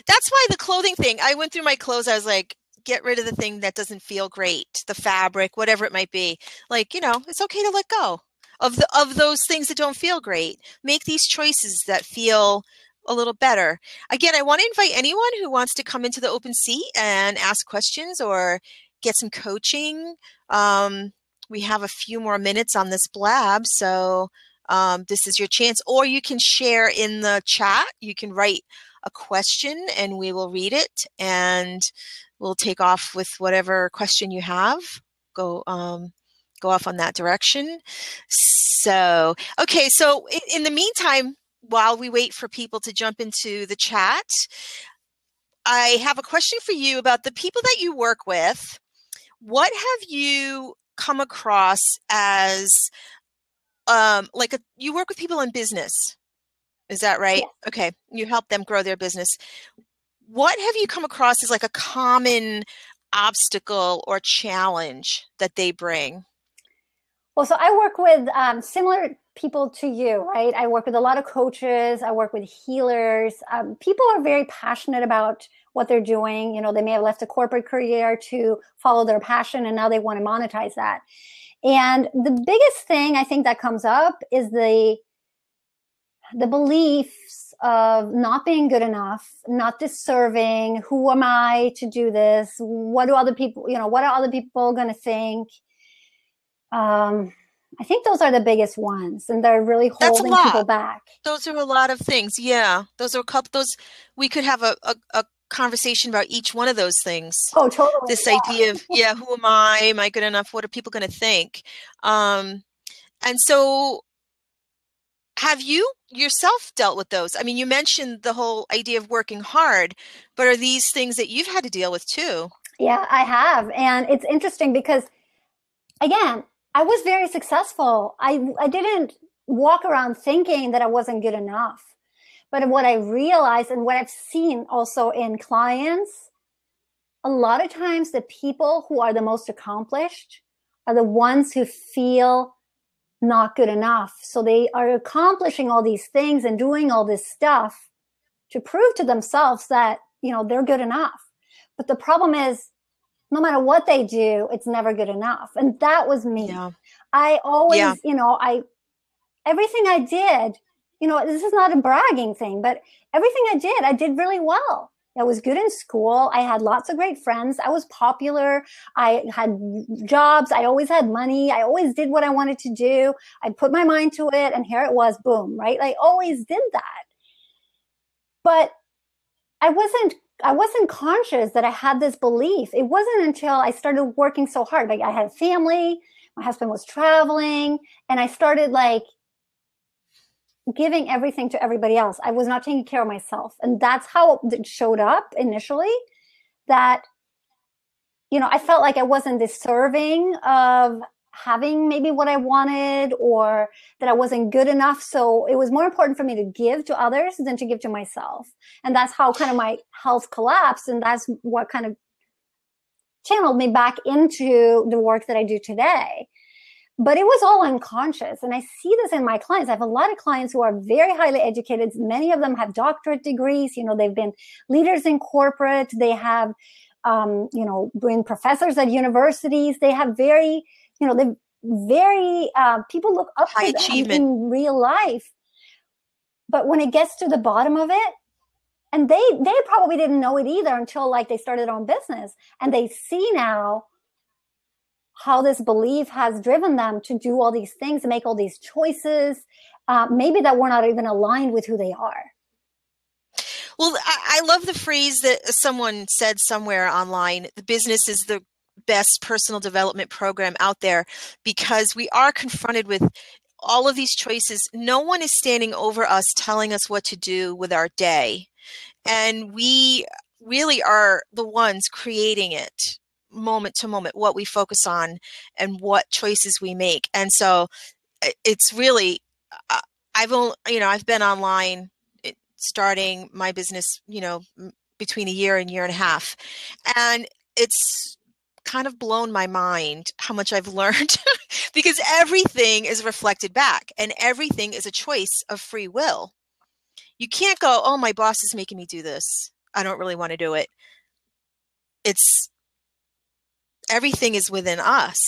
That's why the clothing thing, I went through my clothes. I was like, get rid of the thing that doesn't feel great, the fabric, whatever it might be. Like, you know, it's okay to let go of those things that don't feel great. Make these choices that feel a little better. Again, I want to invite anyone who wants to come into the open seat and ask questions or get some coaching. We have a few more minutes on this blab, so this is your chance. Or you can share in the chat. You can write a question and we will read it, and we'll take off with whatever question you have. Go off on that direction. So, okay. So in the meantime, while we wait for people to jump into the chat, I have a question for you about the people that you work with. What have you come across as, you work with people in business? Is that right? Yeah. Okay. You help them grow their business. What have you come across as like a common obstacle or challenge that they bring? Well, so I work with similar people to you, right? I work with a lot of coaches. I work with healers. People are very passionate about what they're doing. You know, they may have left a corporate career to follow their passion, and now they want to monetize that. And the biggest thing I think that comes up is the beliefs of not being good enough, not deserving. Who am I to do this? What do other people, what are other people going to think? I think those are the biggest ones, and they're really holding people back. Those are a lot of things. Yeah. Those are a couple, we could have a conversation about each one of those things. Oh, totally. This idea of, who am I? Am I good enough? What are people going to think? And so have you yourself dealt with those? I mean, you mentioned the whole idea of working hard, but are these things that you've had to deal with too? Yeah, I have. And it's interesting because, again, I was very successful. I didn't walk around thinking that I wasn't good enough. But what I realized and what I've seen also in clients, a lot of times the people who are the most accomplished are the ones who feel not good enough. So they are accomplishing all these things and doing all this stuff to prove to themselves that, they're good enough. But the problem is, no matter what they do, it's never good enough. And that was me. Yeah. I always, Yeah. everything I did, this is not a bragging thing, but everything I did really well. I was good in school. I had lots of great friends. I was popular. I had jobs. I always had money. I always did what I wanted to do. I put my mind to it, and here it was, boom, right? I always did that. But I wasn't conscious that I had this belief. It wasn't until I started working so hard. Like, I had a family, my husband was traveling, and I started giving everything to everybody else. I was not taking care of myself. And that's how it showed up initially, that, I felt like I wasn't deserving of having maybe what I wanted, or that I wasn't good enough. So it was more important for me to give to others than to give to myself. And that's how kind of my health collapsed. And that's what kind of channeled me back into the work that I do today. But it was all unconscious. And I see this in my clients. I have a lot of clients who are very highly educated. Many of them have doctorate degrees. They've been leaders in corporate. They have, been professors at universities. They have people look up High to them achievement in real life. But when it gets to the bottom of it, and they probably didn't know it either until they started their own business, and they see now how this belief has driven them to do all these things, to make all these choices, maybe that were not even aligned with who they are. Well, I love the phrase that someone said somewhere online: the business is the best personal development program out there, because we are confronted with all of these choices. No one is standing over us telling us what to do with our day. And we really are the ones creating it moment to moment, what we focus on and what choices we make. And so it's really, I've been online starting my business, between a year and a half. And it's kind of blown my mind how much I've learned because everything is reflected back, and everything is a choice of free will. You can't go, oh, my boss is making me do this, I don't really want to do it. Everything is within us.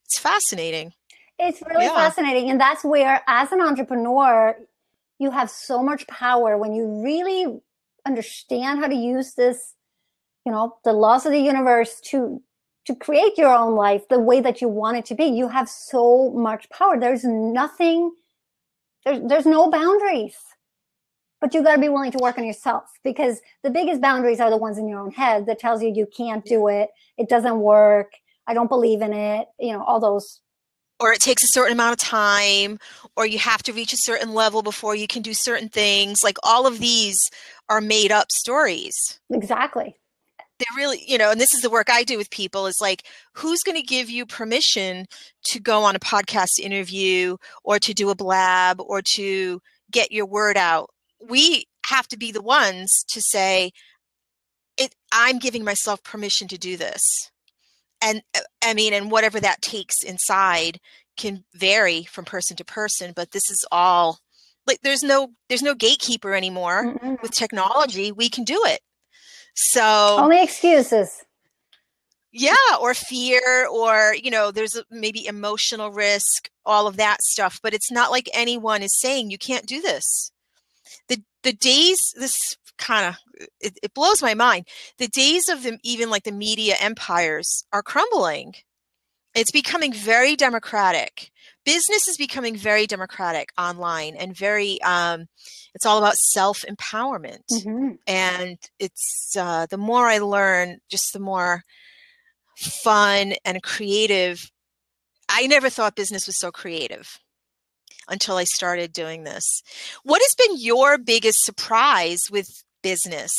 It's fascinating. It's really fascinating. And that's where, as an entrepreneur, you have so much power when you really understand how to use this, the laws of the universe to create your own life the way that you want it to be. You have so much power. There's nothing, there's no boundaries. But you got to be willing to work on yourself, because the biggest boundaries are the ones in your own head that tells you can't do it. It doesn't work. I don't believe in it. All those. Or it takes a certain amount of time, or you have to reach a certain level before you can do certain things. Like, all of these are made up stories. Exactly. They're really, and this is the work I do with people, is like, who's going to give you permission to go on a podcast interview, or to do a blab, or to get your word out? We have to be the ones to say, I'm giving myself permission to do this. And and whatever that takes inside can vary from person to person, but this is all there's no gatekeeper anymore. Mm-mm. With technology. We can do it. So only excuses. Yeah, or fear, or, there's maybe emotional risk, all of that stuff, but it's not like anyone is saying you can't do this. The days, this kind of, it blows my mind. The days of even the media empires are crumbling. It's becoming very democratic. Business is becoming very democratic online, and very, it's all about self-empowerment. Mm-hmm. And it's, the more I learn, just the more fun and creative. I never thought business was so creative. until I started doing this. What has been your biggest surprise with business?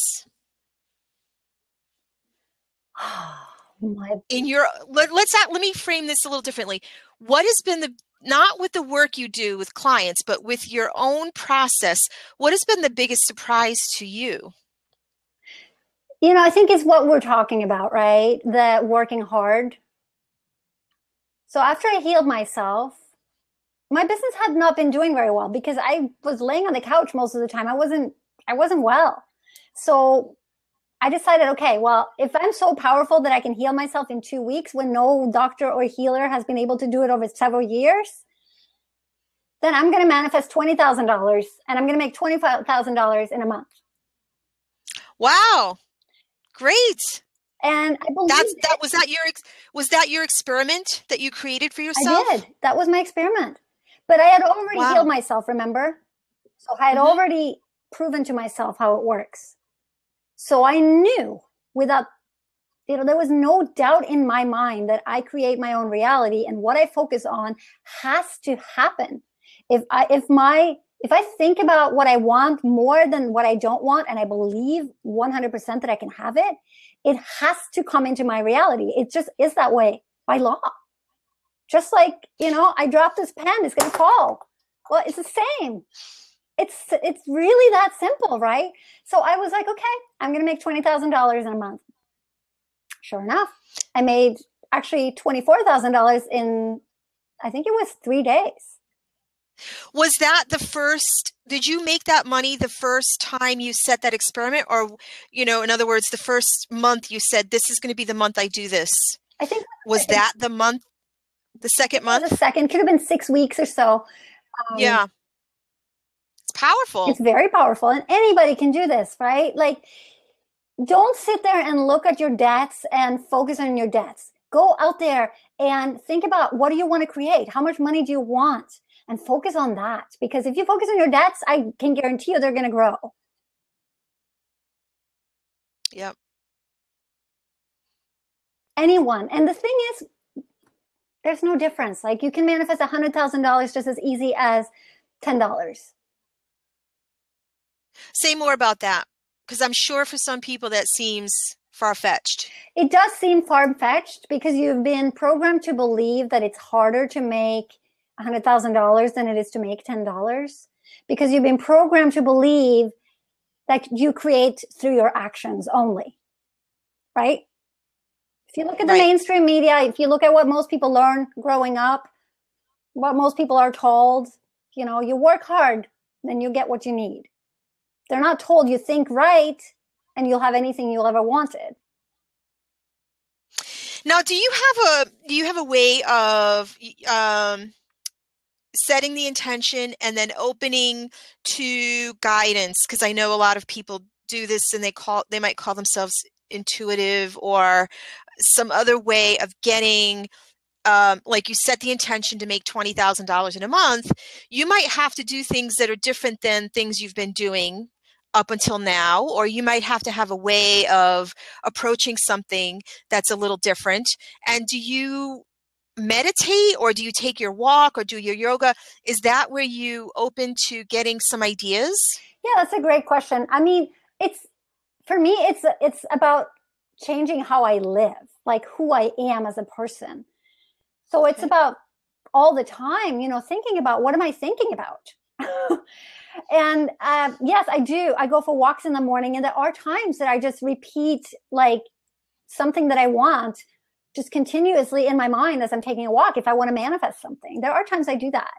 In your, let me frame this a little differently. What has been not with the work you do with clients, but with your own process, what has been the biggest surprise to you? I think it's what we're talking about, right? The working hard. So after I healed myself, my business had not been doing very well because I was laying on the couch most of the time. I wasn't well. So I decided, okay, well, if I'm so powerful that I can heal myself in 2 weeks when no doctor or healer has been able to do it over several years, then I'm going to manifest $20,000 and I'm going to make $25,000 in a month. Wow. Great. And I believe was that your experiment that you created for yourself? I did. That was my experiment. But I had already healed myself, remember? So I had already proven to myself how it works. So I knew without, there was no doubt in my mind that I create my own reality and what I focus on has to happen. If I think about what I want more than what I don't want, and I believe 100% that I can have it, it has to come into my reality. It just is that way by law. Just like, I dropped this pen, it's going to fall. Well, it's the same. It's really that simple, right? So I was like, okay, I'm going to make $20,000 in a month. Sure enough, I made actually $24,000 in, I think it was 3 days. Was that did you make that money the first time you set that experiment? Or, in other words, the first month you said, this is going to be the month I do this? I think. Was that the month, the second month? The second, could have been 6 weeks or so. Yeah. It's powerful. It's very powerful. And anybody can do this, right? Like, don't sit there and look at your debts and focus on your debts. Go out there and think about, what do you want to create? How much money do you want? And focus on that. Because if you focus on your debts, I can guarantee you they're going to grow. Yep. Anyone. And the thing is, there's no difference. Like, you can manifest $100,000 just as easy as $10. Say more about that, because I'm sure for some people that seems far-fetched. It does seem far-fetched because you've been programmed to believe that it's harder to make $100,000 than it is to make $10, because you've been programmed to believe that you create through your actions only, right? If you look at the mainstream media, if you look at what most people learn growing up, what most people are told, you work hard, then you get what you need. They're not told you think right and you'll have anything you'll ever wanted. Now, do you have a way of setting the intention and then opening to guidance? Because I know a lot of people do this and they might call themselves intuitive or some other way of getting, like you set the intention to make $20,000 in a month. You might have to do things that are different than things you've been doing up until now, or you might have to have a way of approaching something that's a little different. And do you meditate, or do you take your walk, or do your yoga? Is that where you open to getting some ideas? Yeah, that's a great question. I mean, for me, it's about changing how I live, like who I am as a person. So it's about all the time, thinking about, what am I thinking about? And yes, I do. I go for walks in the morning, and there are times that I just repeat like something that I want just continuously in my mind as I'm taking a walk. If I want to manifest something, there are times I do that.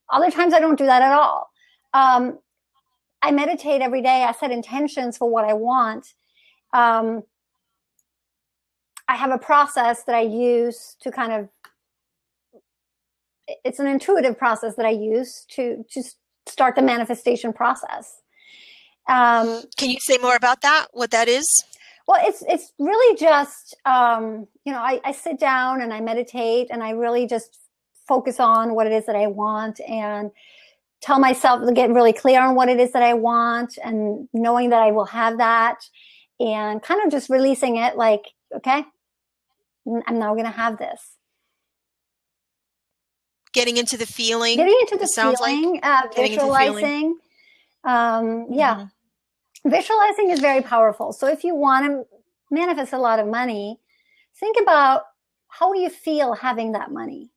Other times I don't do that at all. I meditate every day. I set intentions for what I want. I have a process that I use to it's an intuitive process that I use to start the manifestation process. Can you say more about that? What that is? Well, it's really just, I sit down and I meditate and I really just focus on what it is that I want and tell myself to get really clear on what it is that I want and knowing that I will have that and kind of just releasing it like, okay, I'm now going to have this. Getting into the feeling. Getting into the It sounds feeling, like getting into the feeling. visualizing. Yeah. Visualizing is very powerful. So if you want to manifest a lot of money, think about how you feel having that money.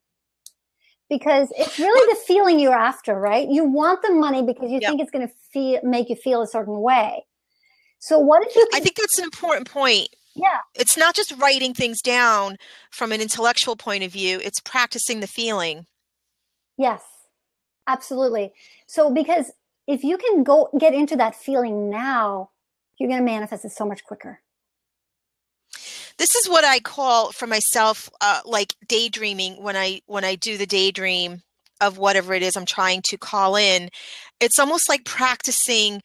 Because it's really the feeling you're after, right? You want the money because you think it's going to make you feel a certain way. So what if you I think that's an important point. Yeah. It's not just writing things down from an intellectual point of view. It's practicing the feeling. Yes, absolutely. So because if you can go get into that feeling now, you're going to manifest it so much quicker. This is what I call for myself, like daydreaming. When I do the daydream of whatever it is I'm trying to call in, it's almost like practicing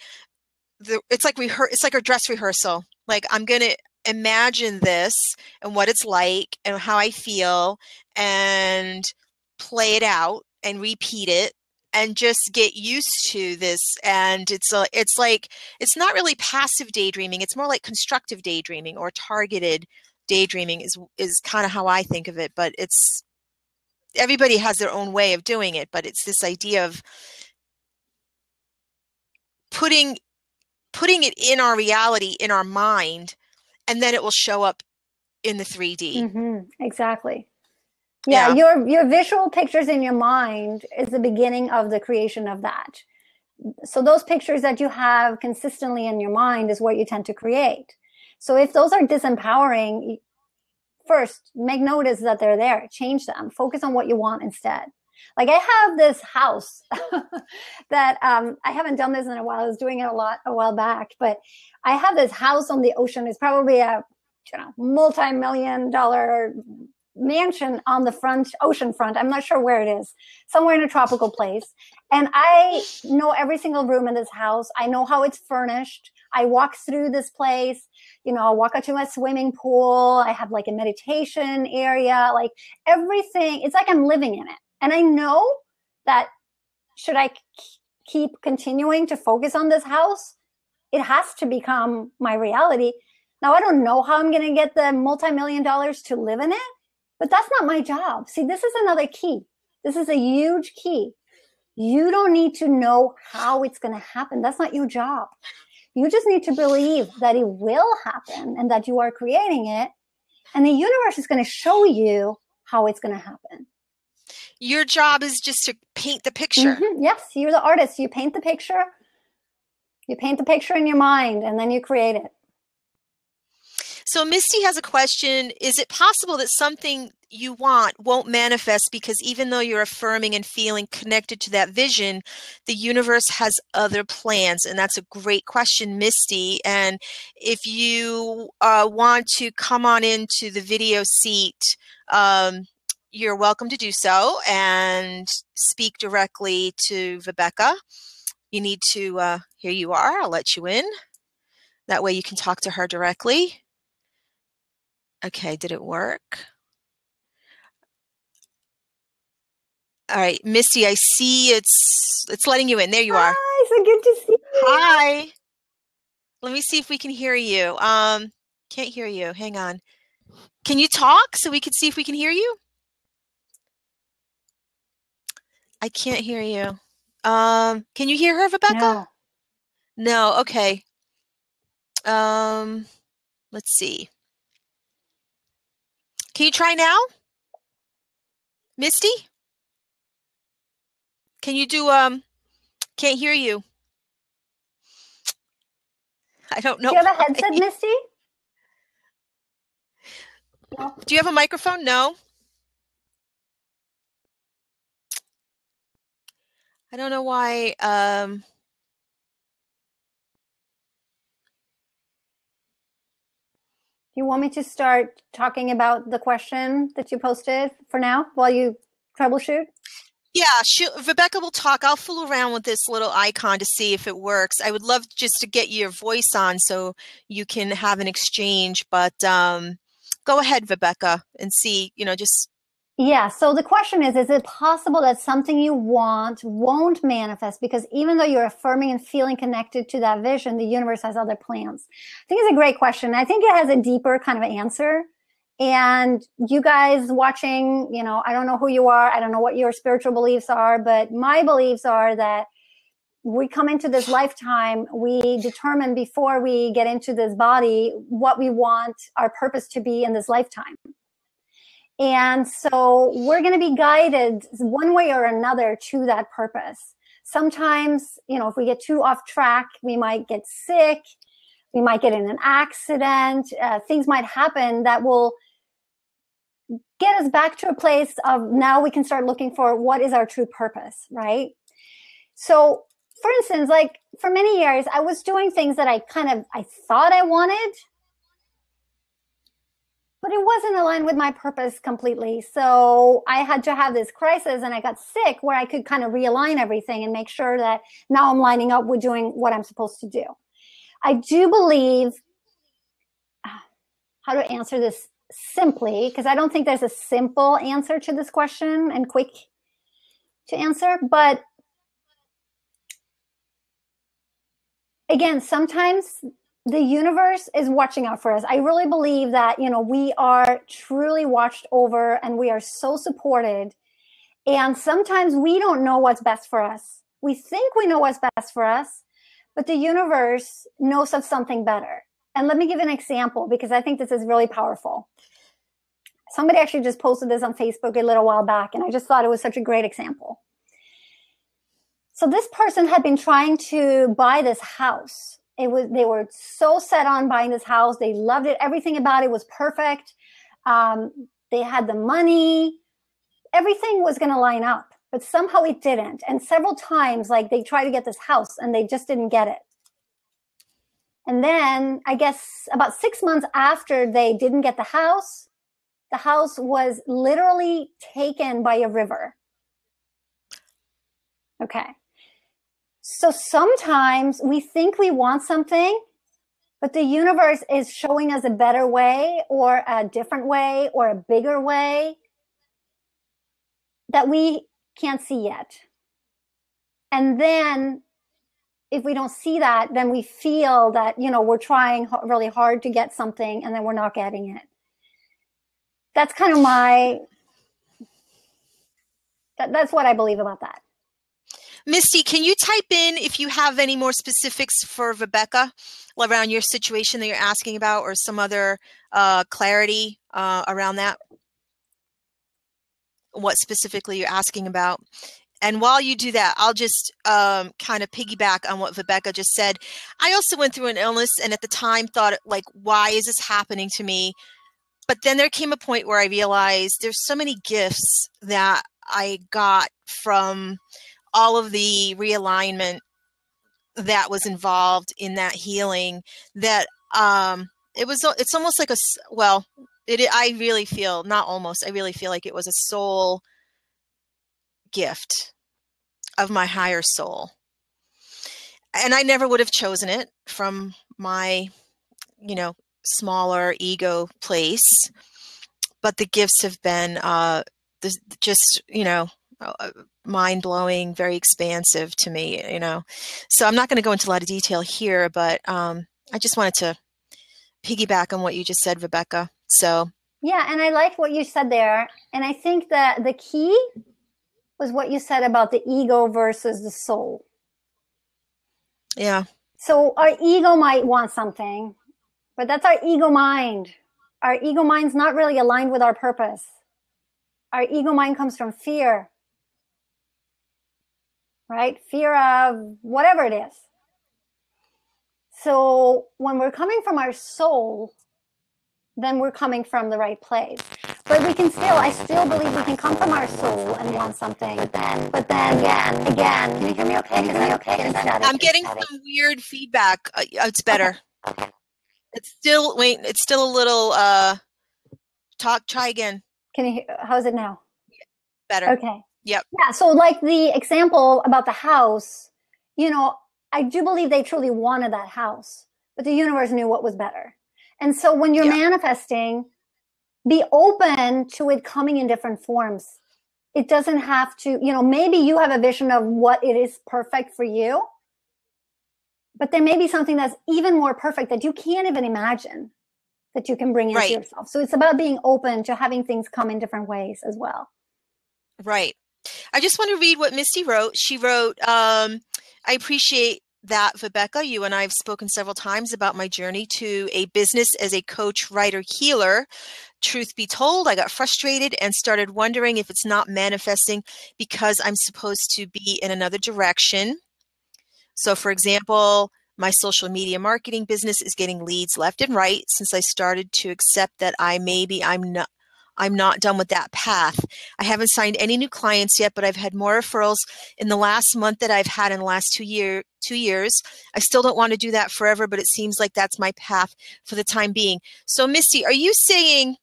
it's like a dress rehearsal. Like I'm going to imagine this and what it's like and how I feel and play it out and repeat it and just get used to this. And it's like, it's not really passive daydreaming. It's more like constructive daydreaming or targeted daydreaming is kind of how I think of it. But everybody has their own way of doing it. But it's this idea of putting it in our reality, in our mind, and then it will show up in the 3D. Exactly. Yeah, your visual pictures in your mind is the beginning of the creation of that. So those pictures that you have consistently in your mind is what you tend to create. So if those are disempowering, first make notice that they're there, change them, focus on what you want instead. Like I have this house that I haven't done this in a while. I was doing it a while back, but I have this house on the ocean. It's probably a multi-million-dollar mansion on the ocean front. I'm not sure where it is, somewhere in a tropical place. And I know every single room in this house. I know how it's furnished. I walk through this place, I walk out to my swimming pool. I have like a meditation area, like everything. It's like I'm living in it. And I know that should I keep continuing to focus on this house, it has to become my reality. Now, I don't know how I'm going to get the multi-million dollars to live in it, but that's not my job. See, this is another key. This is a huge key. You don't need to know how it's going to happen. That's not your job. You just need to believe that it will happen and that you are creating it. And the universe is going to show you how it's going to happen. Your job is just to paint the picture. Yes, you're the artist. You paint the picture. You paint the picture in your mind, and then you create it. So Misty has a question. Is it possible that something you want won't manifest because even though you're affirming and feeling connected to that vision, the universe has other plans? And that's a great question, Misty. And if you want to come on into the video seat, you're welcome to do so and speak directly to Vibeke. You need to, here you are, I'll let you in. That way you can talk to her directly. Okay, did it work? All right, Misty, I see it's letting you in. There you are. Hi, so good to see you. Hi. Let me see if we can hear you. Can't hear you. Hang on. Can you talk so we can see if we can hear you? I can't hear you. Can you hear her, Vibeke? No. No, okay. Let's see. Can you try now? Misty? Can you do, can't hear you. I don't know. Do you have a headset, Misty? No. Do you have a microphone? No. I don't know why. You want me to start talking about the question that you posted for now while you troubleshoot? Yeah, Vibeke will talk. I'll fool around with this little icon to see if it works. I would love just to get your voice on so you can have an exchange. But go ahead, Vibeke, and see, just... Yeah, so the question is it possible that something you want won't manifest because even though you're affirming and feeling connected to that vision, the universe has other plans? I think it's a great question. I think it has a deeper kind of answer. And you guys watching, you know, I don't know who you are. I don't know what your spiritual beliefs are, but my beliefs are that we come into this lifetime, we determine before we get into this body what we want our purpose to be in this lifetime. And so we're going to be guided one way or another to that purpose. Sometimes, you know, if we get too off track, we might get sick, we might get in an accident, things might happen that will get us back to a place of now we can start looking for what is our true purpose, right? So, for instance, like for many years, I was doing things that I thought I wanted, but it wasn't aligned with my purpose completely. So I had to have this crisis and I got sick where I could kind of realign everything and make sure that now I'm lining up with doing what I'm supposed to do. I do believe, how to answer this simply, because I don't think there's a simple answer to this question and quick to answer, but again, sometimes the universe is watching out for us. I really believe that, you know, we are truly watched over and we are so supported. And sometimes we don't know what's best for us. We think we know what's best for us, but the universe knows of something better. And let me give an example because I think this is really powerful. Somebody actually just posted this on Facebook a little while back, and I just thought it was such a great example. So this person had been trying to buy this house. They were so set on buying this house. They loved it. Everything about it was perfect. They had the money. Everything was going to line up, but somehow it didn't. And several times, like they tried to get this house and they just didn't get it. And then I guess about 6 months after they didn't get the house was literally taken by a river. Okay. So sometimes we think we want something, but the universe is showing us a better way or a different way or a bigger way that we can't see yet. And then if we don't see that, then we feel that, you know, we're trying really hard to get something and then we're not getting it. That's kind of that's what I believe about that. Misty, can you type in if you have any more specifics for Vibeke around your situation that you're asking about, or some other clarity around that? What specifically you're asking about? And while you do that, I'll just kind of piggyback on what Vibeke just said. I also went through an illness and at the time thought, like, why is this happening to me? But then there came a point where I realized there's so many gifts that I got from all of the realignment that was involved in that healing, that it's almost like I really feel, not almost, I really feel like it was a soul gift of my higher soul. And I never would have chosen it from my, you know, smaller ego place, but the gifts have been just, you know, mind-blowing, very expansive to me, you know. So I'm not going to go into a lot of detail here, but I just wanted to piggyback on what you just said, Vibeke. So yeah, and I like what you said there. And I think that the key was what you said about the ego versus the soul. Yeah. So our ego might want something, but that's our ego mind. Our ego mind's not really aligned with our purpose. Our ego mind comes from fear, right? Fear of whatever it is. So when we're coming from our soul, then we're coming from the right place. But I still believe we can come from our soul and want something. But then again, can you hear me okay? I'm getting some weird feedback. It's better. Okay. It's still a little, try again. Can you hear, how's it now? Better. Okay. Yep. Yeah. So like the example about the house, you know, I do believe they truly wanted that house, but the universe knew what was better. And so when you're manifesting, be open to it coming in different forms. It doesn't have to, you know, maybe you have a vision of what it is perfect for you, but there may be something that's even more perfect that you can't even imagine that you can bring into Right. yourself. So it's about being open to having things come in different ways as well. Right. I just want to read what Misty wrote. She wrote, I appreciate that, Vibeke. You and I have spoken several times about my journey to a business as a coach, writer, healer. Truth be told, I got frustrated and started wondering if it's not manifesting because I'm supposed to be in another direction. So, for example, my social media marketing business is getting leads left and right since I started to accept that I'm not done with that path. I haven't signed any new clients yet, but I've had more referrals in the last month that I've had in the last 2 years. I still don't want to do that forever, but it seems like that's my path for the time being. So, Misty, are you saying,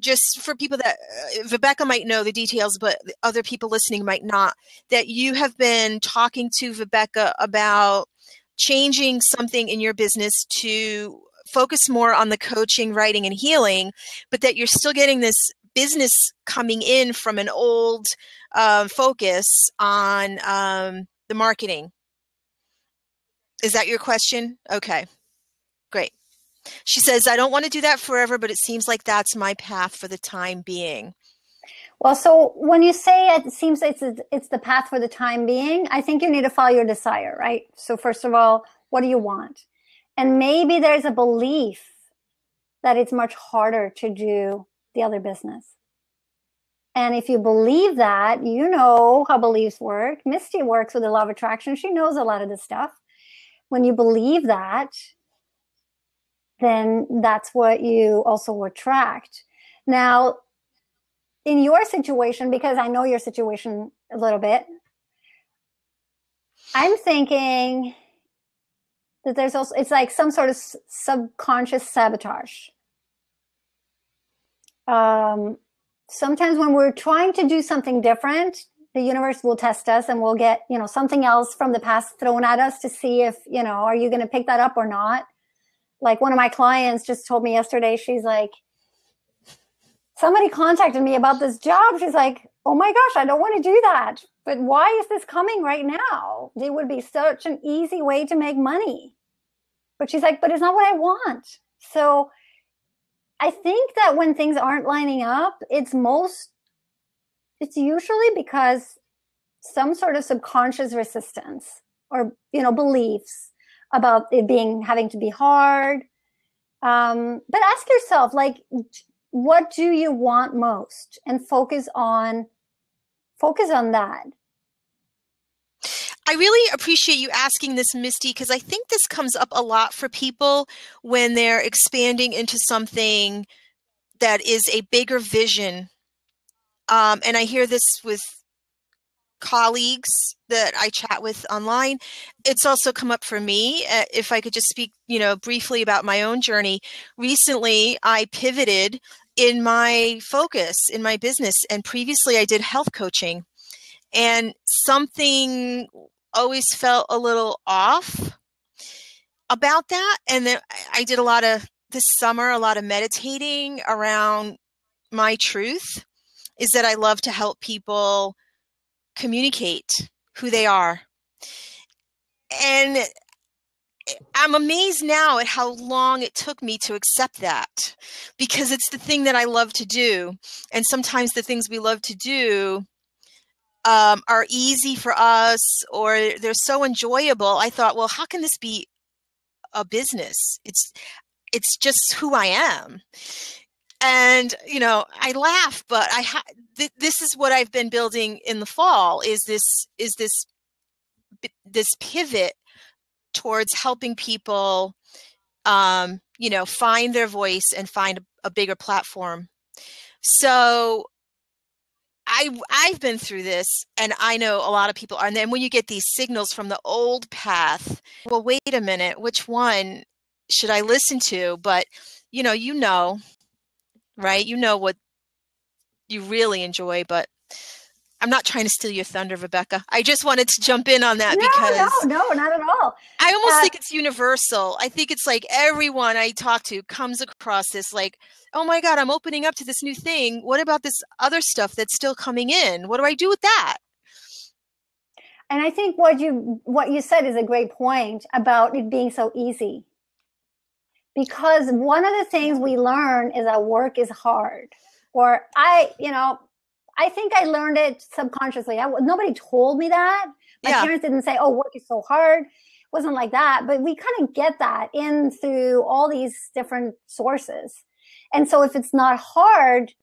just for people that Vibeke might know the details, but other people listening might not, that you have been talking to Vibeke about changing something in your business to focus more on the coaching, writing, and healing, but that you're still getting this business coming in from an old focus on the marketing? Is that your question? Okay, great. She says, I don't want to do that forever, but it seems like that's my path for the time being. Well, so when you say it seems it's the path for the time being, I think you need to follow your desire, right? So first of all, what do you want? And maybe there's a belief that it's much harder to do the other business. And if you believe that, you know how beliefs work. Misty works with the law of attraction. She knows a lot of this stuff. When you believe that, then that's what you also attract. Now, in your situation, because I know your situation a little bit, I'm thinking that there's also, it's like some sort of subconscious sabotage. Sometimes when we're trying to do something different, the universe will test us and we'll get, something else from the past thrown at us to see if, are you going to pick that up or not? Like one of my clients just told me yesterday, she's like, somebody contacted me about this job. She's like, oh my gosh, I don't want to do that. But why is this coming right now? It would be such an easy way to make money. But she's like, but it's not what I want. So I think that when things aren't lining up, it's usually because some sort of subconscious resistance or, beliefs about it having to be hard. But ask yourself, like, what do you want most? And focus on that. I really appreciate you asking this, Misty, because I think this comes up a lot for people when they're expanding into something that is a bigger vision. And I hear this with colleagues that I chat with online. It's also come up for me. If I could just speak, briefly about my own journey. Recently, I pivoted in my focus in my business, and previously I did health coaching, and something always felt a little off about that. And then I did this summer, a lot of meditating around my truth is that I love to help people communicate who they are. And I'm amazed now at how long it took me to accept that, because it's the thing that I love to do. And sometimes the things we love to do are easy for us, or they're so enjoyable. I thought, well, how can this be a business? It's just who I am. And, I laugh, but this is what I've been building in the fall is this pivot towards helping people, find their voice and find a bigger platform. So I've been through this, and I know a lot of people are. And then when you get these signals from the old path, well, wait a minute, which one should I listen to? But, right? You know what you really enjoy, but I'm not trying to steal your thunder, Vibeke. I just wanted to jump in on that because No, not at all. I almost think it's universal. I think it's like everyone I talk to comes across this like, oh my God, I'm opening up to this new thing. What about this other stuff that's still coming in? What do I do with that? And I think what you said is a great point about it being so easy. because one of the things we learn is that work is hard. Or I think I learned it subconsciously. Nobody told me that. My parents didn't say, oh, work is so hard. It wasn't like that. But we kind of get that in through all these different sources. And so if it's not hard,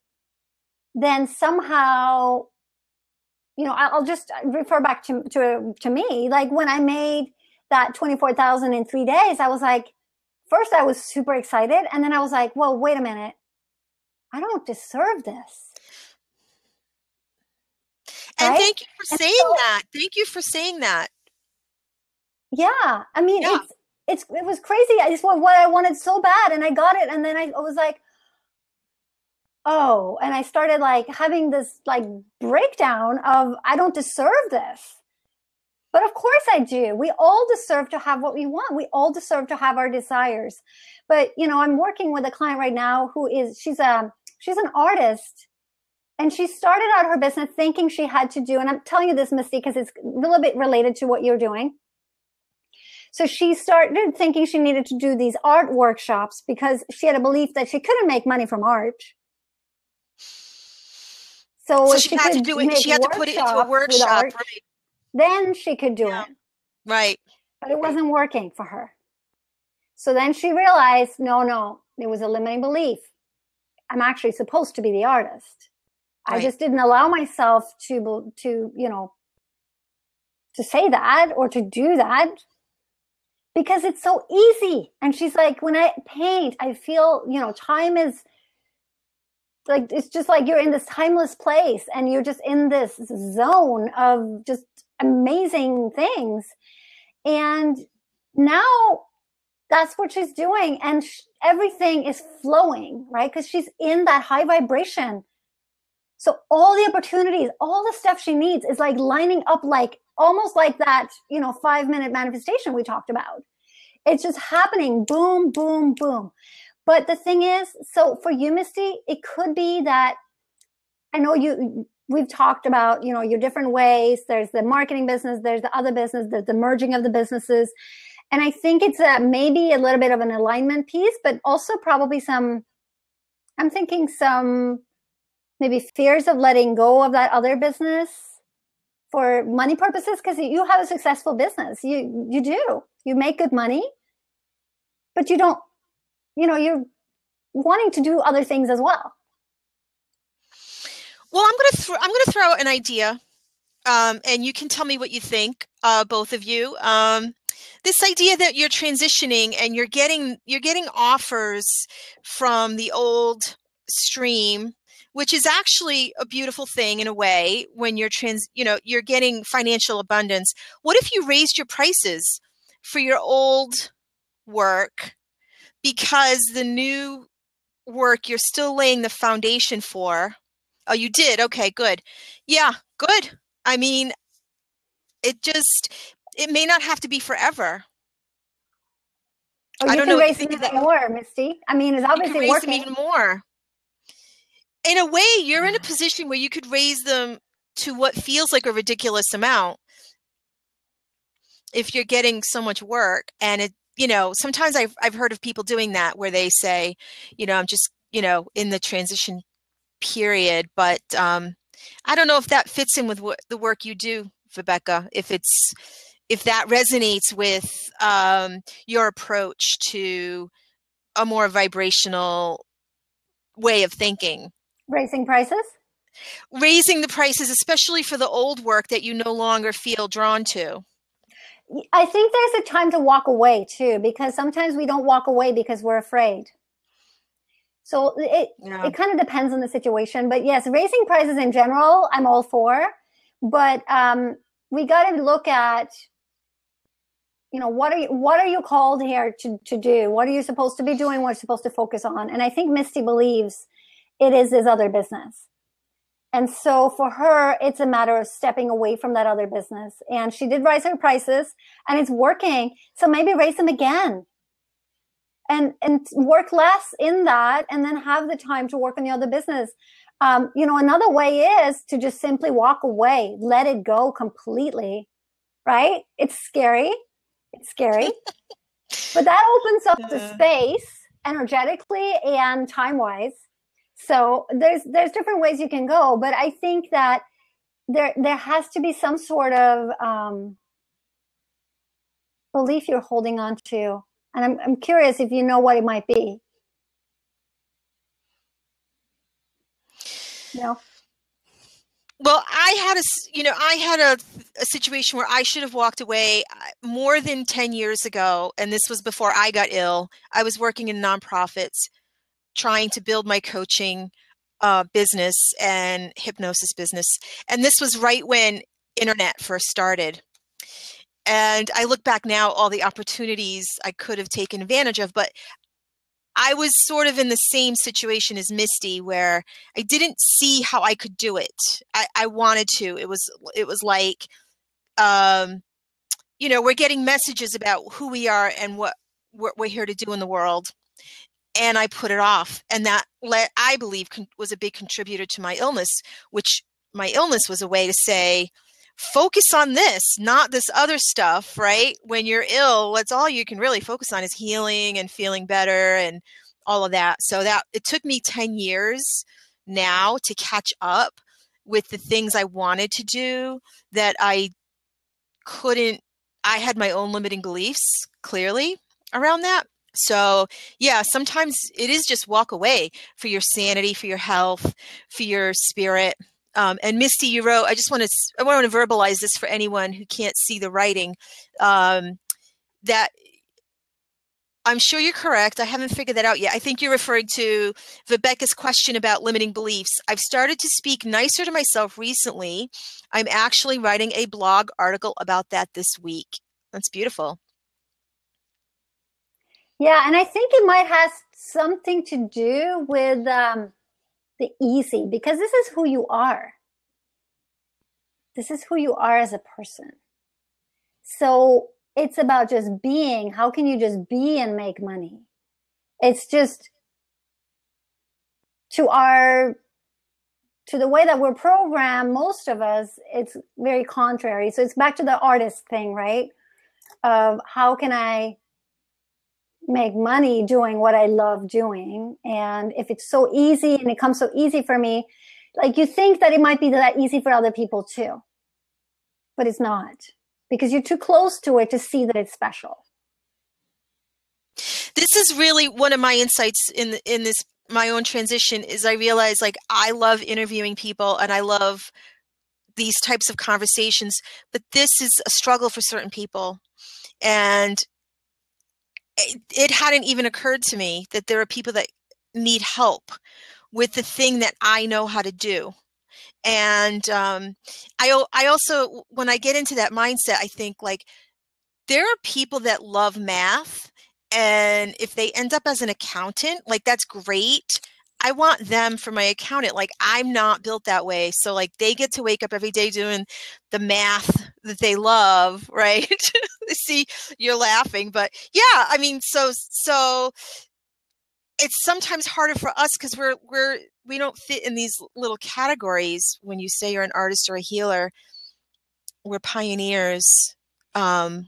then somehow, I'll just refer back to me. Like when I made that 24,000 in 3 days, I was like, first I was super excited. And then I was like, well, wait a minute. I don't deserve this. And thank you for saying that. Thank you for saying that. Yeah. I mean, it was crazy. I just want what I wanted so bad and I got it. And then I was like, oh, and I started like having this like breakdown of I don't deserve this. But of course I do. We all deserve to have what we want. We all deserve to have our desires. But, I'm working with a client right now she's an artist, and she started out her business thinking she had to do, and I'm telling you this, Misty, because it's a little bit related to what you're doing. So she started thinking she needed to do these art workshops because she had a belief that she couldn't make money from art. So she had to do it. She had to put it into a workshop, art, right? Then she could do it. Right. But it wasn't working for her. So then she realized, no, it was a limiting belief. I'm actually supposed to be the artist. Right. I just didn't allow myself to say that or to do that because it's so easy. And she's like, when I paint, I feel, time is like, it's just like you're in this timeless place and you're just in this zone of just amazing things. And now that's what she's doing. And everything is flowing, right? Because she's in that high vibration. So all the opportunities, all the stuff she needs is like lining up, like almost like that, 5-minute manifestation we talked about. It's just happening. Boom, boom, boom. But the thing is, so for you, Misty, it could be that I know we've talked about, your different ways. There's the marketing business, there's the other business, there's the merging of the businesses. And I think it's maybe a little bit of an alignment piece, but also probably some maybe fears of letting go of that other business for money purposes, because you have a successful business. You do. You make good money, but you don't, you're wanting to do other things as well. Well, I'm going to throw out an idea, and you can tell me what you think, both of you. This idea that you're transitioning and you're getting offers from the old stream, which is actually a beautiful thing in a way when you're you're getting financial abundance. What if you raised your prices for your old work because the new work you're still laying the foundation for? Oh, you did? Okay, good. Yeah, good. I mean, it may not have to be forever. Oh, you can raise them even more, Misty. I mean, it's obviously working. You can raise them even more. In a way, you're in a position where you could raise them to what feels like a ridiculous amount if you're getting so much work. And sometimes I've heard of people doing that where they say, I'm just, in the transition period, but I don't know if that fits in with the work you do, Vibeke, if that resonates with your approach to a more vibrational way of thinking. Raising prices? Raising the prices, especially for the old work that you no longer feel drawn to. I think there's a time to walk away too, because sometimes we don't walk away because we're afraid. So it kind of depends on the situation. But yes, raising prices in general, I'm all for. But we got to look at, what are you called here to do? What are you supposed to be doing? What are you supposed to focus on? And I think Misty believes it is this other business. And so for her, it's a matter of stepping away from that other business. And she did raise her prices and it's working. So maybe raise them again and work less in that and then have the time to work on the other business. Another way is to just simply walk away, let it go completely, right? It's scary. But that opens up the space energetically and time-wise. So there's different ways you can go, but I think that there has to be some sort of belief you're holding on to, and I'm curious if you know what it might be. No. Well, I had a situation where I should have walked away more than 10 years ago. And this was before I got ill. I was working in nonprofits, trying to build my coaching business and hypnosis business. And this was right when internet first started. And I look back now, all the opportunities I could have taken advantage of, but I was sort of in the same situation as Misty, where I didn't see how I could do it. I wanted to. It was like, we're getting messages about who we are and what we're here to do in the world. And I put it off. And that, I believe, was a big contributor to my illness, which my illness was a way to say, focus on this, not this other stuff, right? When you're ill, that's all you can really focus on is healing and feeling better and all of that. So that it took me 10 years now to catch up with the things I wanted to do that I couldn't. I had my own limiting beliefs clearly around that. So yeah, sometimes it is just walk away for your sanity, for your health, for your spirit. And Misty, you wrote, I want to verbalize this for anyone who can't see the writing, that I'm sure you're correct. I haven't figured that out yet. I think you're referring to Vibeke's question about limiting beliefs. I've started to speak nicer to myself recently. I'm actually writing a blog article about that this week. That's beautiful. Yeah, and I think it might have something to do with the easy, because this is who you are. This is who you are as a person. So it's about just being. How can you just be and make money? It's just to the way that we're programmed, most of us, it's very contrary. So it's back to the artist thing, right? Of how can I make money doing what I love doing? And if it's so easy and it comes so easy for me, like you think that it might be that easy for other people too, but it's not, because you're too close to it to see that it's special. This is really one of my insights in this, my own transition, is I realize, like, I love interviewing people and I love these types of conversations, but this is a struggle for certain people. And it hadn't even occurred to me that there are people that need help with the thing that I know how to do. And I also, when I get into that mindset, I think, like, there are people that love math, and if they end up as an accountant, like, that's great. I want them for my accountant. Like, I'm not built that way. So, like, they get to wake up every day doing the math that they love, right? See, you're laughing, but yeah, I mean, so it's sometimes harder for us because we don't fit in these little categories. When you say you're an artist or a healer, we're pioneers. But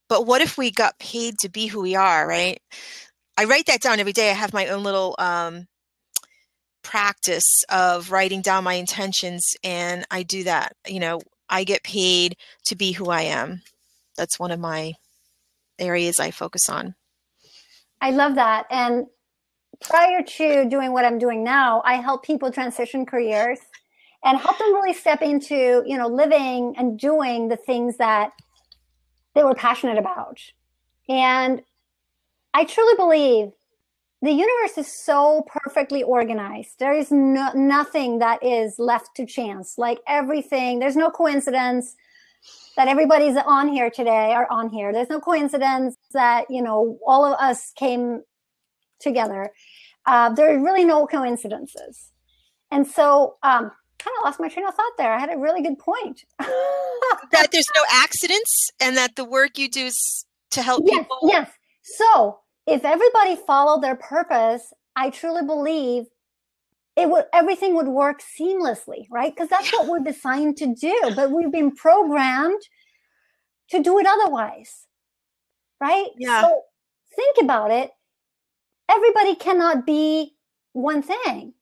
what if we got paid to be who we are, right? I write that down every day. I have my own little practice of writing down my intentions, and I do that. I get paid to be who I am. That's one of my areas I focus on. I love that. And prior to doing what I'm doing now, I help people transition careers and help them really step into, living and doing the things that they were passionate about. And I truly believe the universe is so perfectly organized. There is nothing that is left to chance. Like, everything, there's no coincidence that everybody's on here today are on here. There's no coincidence that, all of us came together. There are really no coincidences. And so, kind of lost my train of thought there. I had a really good point. That there's no accidents, and that the work you do is to help people. Yes. So if everybody followed their purpose, I truly believe everything would work seamlessly, right? Because that's what we're designed to do, but we've been programmed to do it otherwise, right? Yeah. So think about it. everybody cannot be one thing.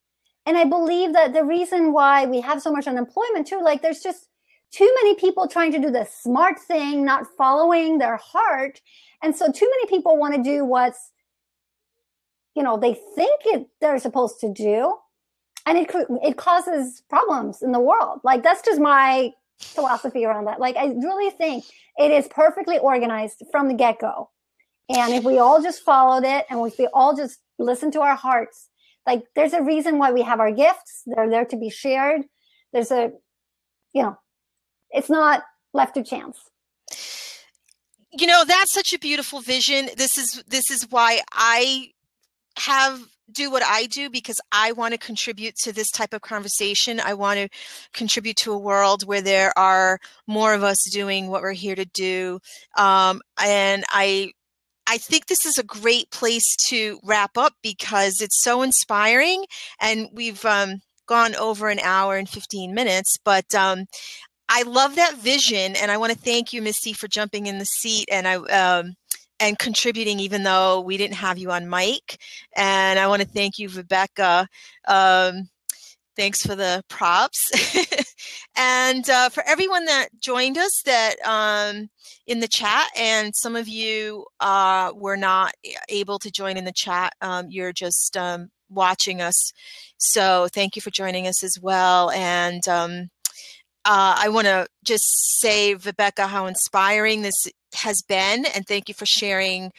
And I believe that the reason why we have so much unemployment too, like there's just too many people trying to do the smart thing, not following their heart. And so too many people want to do what's, they think they're supposed to do. And it causes problems in the world. Like, that's just my philosophy around that. Like, I really think it is perfectly organized from the get-go. And if we all just followed it, and if we all just listen to our hearts, like, there's a reason why we have our gifts. They're there to be shared. There's it's not left to chance. That's such a beautiful vision. This is why I do what I do, because I want to contribute to this type of conversation. I want to contribute to a world where there are more of us doing what we're here to do. And I think this is a great place to wrap up, because it's so inspiring, and we've gone over an hour and 15 minutes, but I love that vision, and I want to thank you, Misty, for jumping in the seat and contributing, even though we didn't have you on mic. And I want to thank you, Vibeke. Thanks for the props. And for everyone that joined us in the chat, and some of you were not able to join in the chat, you're just watching us. So thank you for joining us as well. And I want to just say, Vibeke, how inspiring this has been, and thank you for sharing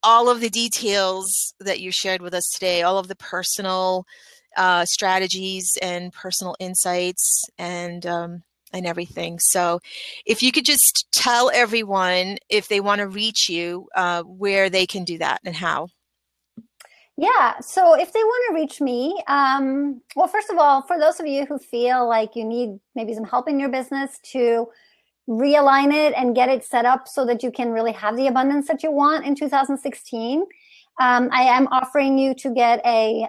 all of the details that you shared with us today, all of the personal strategies and personal insights and everything. So if you could just tell everyone, if they want to reach you, where they can do that and how. Yeah, so if they want to reach me, well, first of all, for those of you who feel like you need maybe some help in your business to realign it and get it set up so that you can really have the abundance that you want in 2016, I am offering you to get a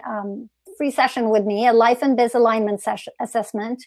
free session with me, a life and biz alignment assessment.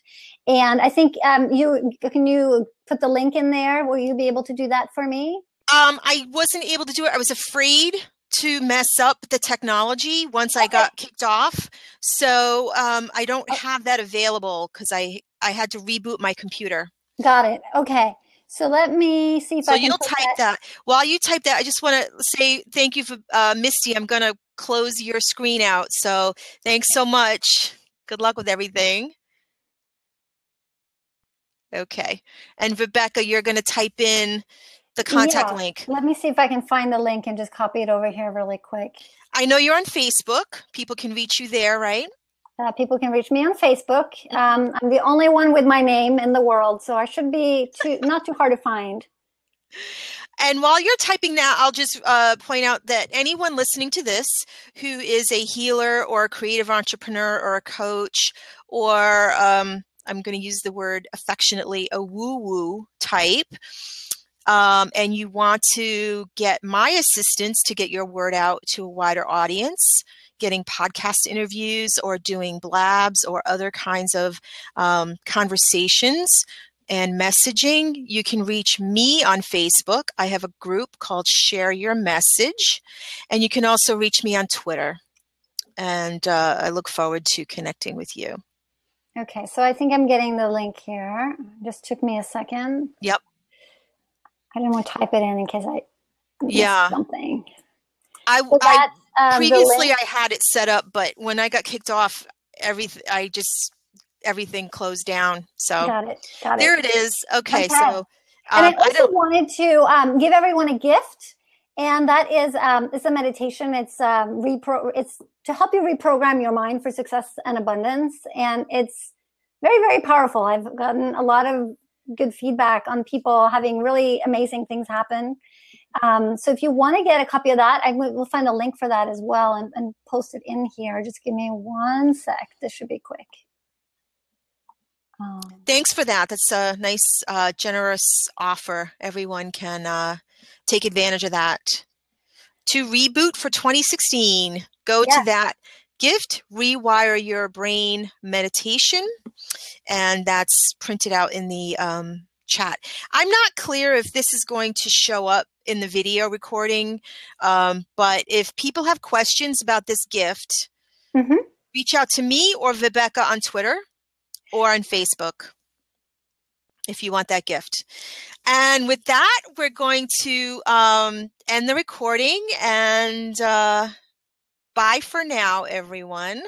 And I think can you put the link in there? Will you be able to do that for me? I wasn't able to do it. I was afraid to mess up the technology once I got kicked off. So I don't have that available, because I had to reboot my computer. Got it. Okay. So let me see if I can. So you'll type that. While you type that, I just want to say thank you for Misty. I'm going to close your screen out. So thanks so much. Good luck with everything. Okay. And Vibeke, you're going to type in the contact link. Let me see if I can find the link and just copy it over here really quick. I know you're on Facebook. People can reach you there, right? People can reach me on Facebook. I'm the only one with my name in the world, so I should be not too hard to find. And while you're typing that, I'll just point out that anyone listening to this who is a healer or a creative entrepreneur or a coach, or I'm going to use the word affectionately, a woo-woo type, and you want to get my assistance to get your word out to a wider audience, getting podcast interviews or doing blabs or other kinds of conversations and messaging, you can reach me on Facebook. I have a group called Share Your Message, and you can also reach me on Twitter. And I look forward to connecting with you. Okay, so I think I'm getting the link here. Just took me a second. Yep. I didn't want to type it in case I missed something. Previously I had it set up, but when I got kicked off, everything closed down. So got it. There it is. Okay. So and I also wanted to give everyone a gift, and that is it's a meditation. It's it's to help you reprogram your mind for success and abundance, and it's very, very powerful. I've gotten a lot of good feedback on people having really amazing things happen. So if you want to get a copy of that, we'll find a link for that as well and post it in here. Just give me 1 sec. This should be quick. Thanks for that. That's a nice, generous offer. Everyone can take advantage of that. To reboot for 2016, go to that gift, Rewire Your Brain meditation. And that's printed out in the chat. I'm not clear if this is going to show up in the video recording, but if people have questions about this gift, reach out to me or Vibeke on Twitter or on Facebook if you want that gift. And with that, we're going to end the recording, and bye for now, everyone.